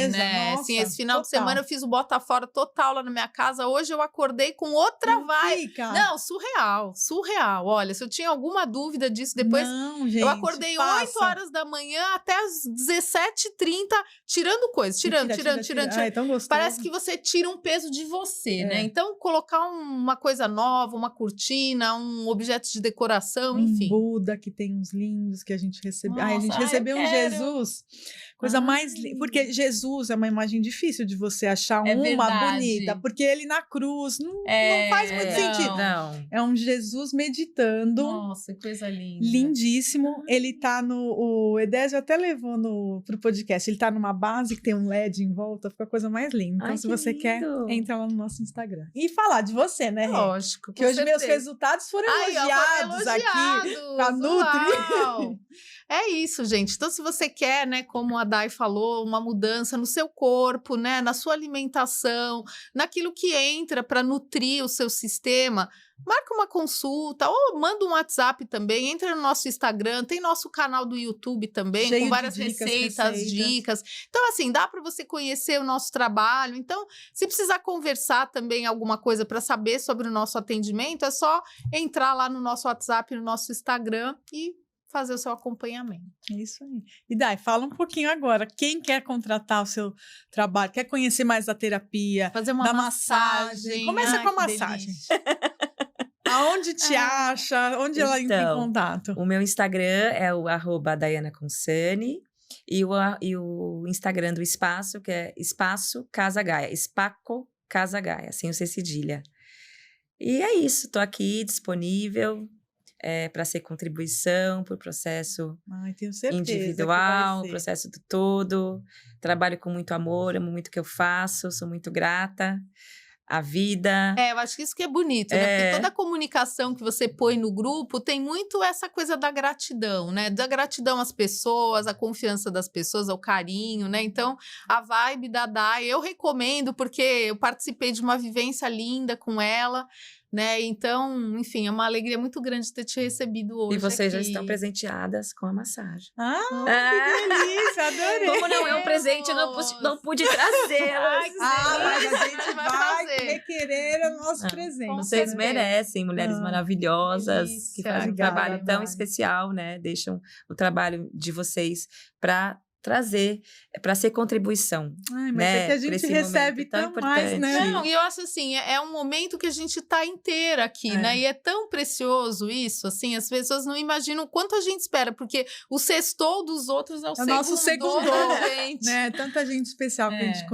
S3: certeza,
S2: né?
S3: nossa,
S2: Assim, esse final de
S3: total.
S2: semana eu fiz o bota fora total lá na minha casa. Hoje eu acordei com outra
S3: Não
S2: vibe.
S3: fica.
S2: Não, surreal, surreal. Olha, se eu tinha alguma dúvida disso, depois
S3: Não, gente,
S2: eu acordei 8
S3: passa.
S2: horas da manhã até as 17h30, tirando coisas, tirando.
S3: Ah, é tão gostoso.
S2: Parece que você tira um peso de você,
S3: É.
S2: né? Então, colocar uma coisa nova, uma cortina, um objeto de decoração, enfim.
S3: Buda que tem uns lindos que a gente recebeu. Ai, a gente
S2: Nossa,
S3: recebeu
S2: eu
S3: um
S2: quero.
S3: Jesus. Coisa mais linda. Porque Jesus é uma imagem difícil de você achar
S2: É
S3: uma
S2: verdade.
S3: bonita. Porque ele na cruz não faz muito
S2: não.
S3: sentido.
S1: Não.
S3: É um Jesus meditando.
S2: Nossa, que coisa linda.
S3: Lindíssimo. Ele tá o Edésio até levou pro podcast. Ele tá numa base que tem um LED em volta, fica a coisa mais linda. Então,
S1: Ai,
S3: se
S1: que
S3: você quer,
S1: lindo.
S3: entra lá no nosso Instagram. E falar de você, né, Rê?
S2: Lógico.
S3: Que hoje meus resultados foram
S2: Ai, ó,
S3: elogiados aqui. com a Nutri.
S2: Uau. É isso, gente. Então, se você quer, né, como a Dai falou, uma mudança no seu corpo, né, na sua alimentação, naquilo que entra para nutrir o seu sistema, marca uma consulta ou manda um WhatsApp também, entra no nosso Instagram, tem nosso canal do YouTube também,
S3: Cheio
S2: com
S3: de
S2: várias
S3: dicas,
S2: dicas. Então, assim, dá para você conhecer o nosso trabalho. Então, se precisar conversar também alguma coisa para saber sobre o nosso atendimento, é só entrar lá no nosso WhatsApp, no nosso Instagram e fazer o seu acompanhamento.
S3: É isso aí. E Dai, fala um pouquinho agora. Quem quer contratar o seu trabalho, quer conhecer mais da terapia,
S2: Fazer uma
S3: da
S2: massagem.
S3: Começa
S2: Ai,
S3: com a
S2: que
S3: massagem.
S2: delícia.
S3: Aonde te acha? Onde ela entra em
S1: Então,
S3: contato?
S1: O meu Instagram é o @DaianaConsani e o Instagram do espaço, que é Espaço Casa Gaia, Spaco Casa Gaia, sem o C cedilha. E é isso, tô aqui disponível para ser contribuição para o processo
S3: Ai, tenho certeza
S1: individual,
S3: que vai ser.
S1: processo do todo. Trabalho com muito amor, amo muito o que eu faço, sou muito grata a vida.
S2: Eu acho que isso que é bonito, né? Porque toda a comunicação que você põe no grupo tem muito essa coisa da gratidão, né? Da gratidão às pessoas, a confiança das pessoas, ao carinho, né? Então, a vibe da Dai, eu recomendo porque eu participei de uma vivência linda com ela, né? Então, enfim, é uma alegria muito grande ter te recebido hoje
S1: E vocês já
S2: aqui.
S1: estão presenteadas com a massagem.
S3: Que delícia, adorei.
S1: Como não é um presente, eu não pude trazê-las.
S3: Mas a
S2: Sim,
S3: gente
S2: vai
S3: vai
S2: fazer.
S3: requerer o nosso presente.
S2: com
S1: Vocês
S2: certeza.
S1: merecem, mulheres maravilhosas,
S2: delícia.
S1: que fazem um
S3: Obrigada,
S1: trabalho tão
S3: Dai.
S1: especial, né? Deixam o trabalho de vocês para trazer, para ser contribuição.
S3: Ai, mas
S1: né,
S3: é que a
S1: pra
S3: gente
S1: esse
S3: recebe
S1: momento tão
S3: tão mais, né?
S1: importante.
S2: Não, e eu acho assim, é um momento que a gente tá inteira aqui, né? E é tão precioso isso, assim, as pessoas não imaginam o quanto a gente espera, porque o sextou dos outros é o
S3: nosso
S2: segundou
S3: segundou,
S2: da gente.
S3: Né? Tanta gente especial que a gente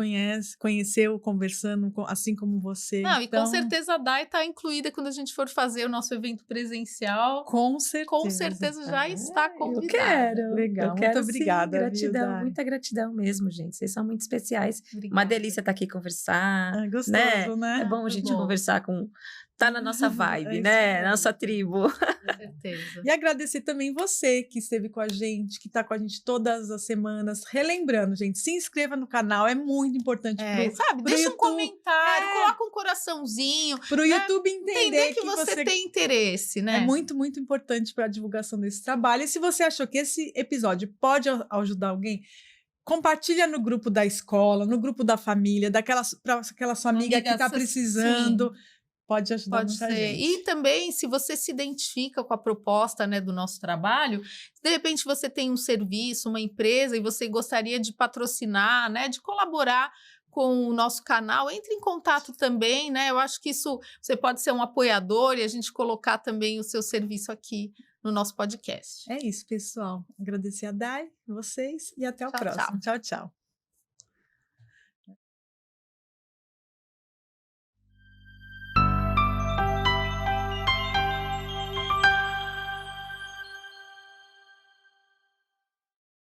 S3: conheceu, conversando, assim como você.
S2: Não, e com
S3: Então,
S2: certeza a Dai tá incluída quando a gente for fazer o nosso evento presencial.
S3: Com certeza.
S2: Com certeza já está convidada.
S1: Eu quero.
S3: Legal,
S1: eu quero,
S3: muito obrigada,
S1: sim, gratidão,
S3: Dai?
S1: muita gratidão mesmo, gente. Vocês são muito especiais.
S2: Obrigada.
S1: Uma delícia estar aqui conversar.
S3: Gostoso, né?
S1: É bom a gente
S2: bom.
S1: conversar com... Tá na nossa vibe,
S3: É
S1: né?
S3: isso aí.
S1: Nossa tribo.
S2: Com certeza.
S3: E agradecer também você que esteve com a gente, que está com a gente todas as semanas. Relembrando, gente, se inscreva no canal, é muito importante
S2: Sabe,
S3: pro
S2: deixa um
S3: YouTube.
S2: comentário, coloca um coraçãozinho.
S3: para o YouTube
S2: Entender que você tem interesse, né?
S3: É muito, muito importante para a divulgação desse trabalho. E se você achou que esse episódio pode ajudar alguém, compartilha no grupo da escola, no grupo da família, para aquela sua amiga que está precisando.
S2: Sim.
S3: Pode ajudar
S2: Pode
S3: muita
S2: ser.
S3: gente.
S2: E também, se você se identifica com a proposta, né, do nosso trabalho, de repente você tem um serviço, uma empresa e você gostaria de patrocinar, né, de colaborar com o nosso canal, entre em contato também, né? Eu acho que isso você pode ser um apoiador e a gente colocar também o seu serviço aqui no nosso podcast.
S3: É isso, pessoal. Agradecer a Dai, vocês e até o
S2: Tchau,
S3: próximo. Tchau, tchau.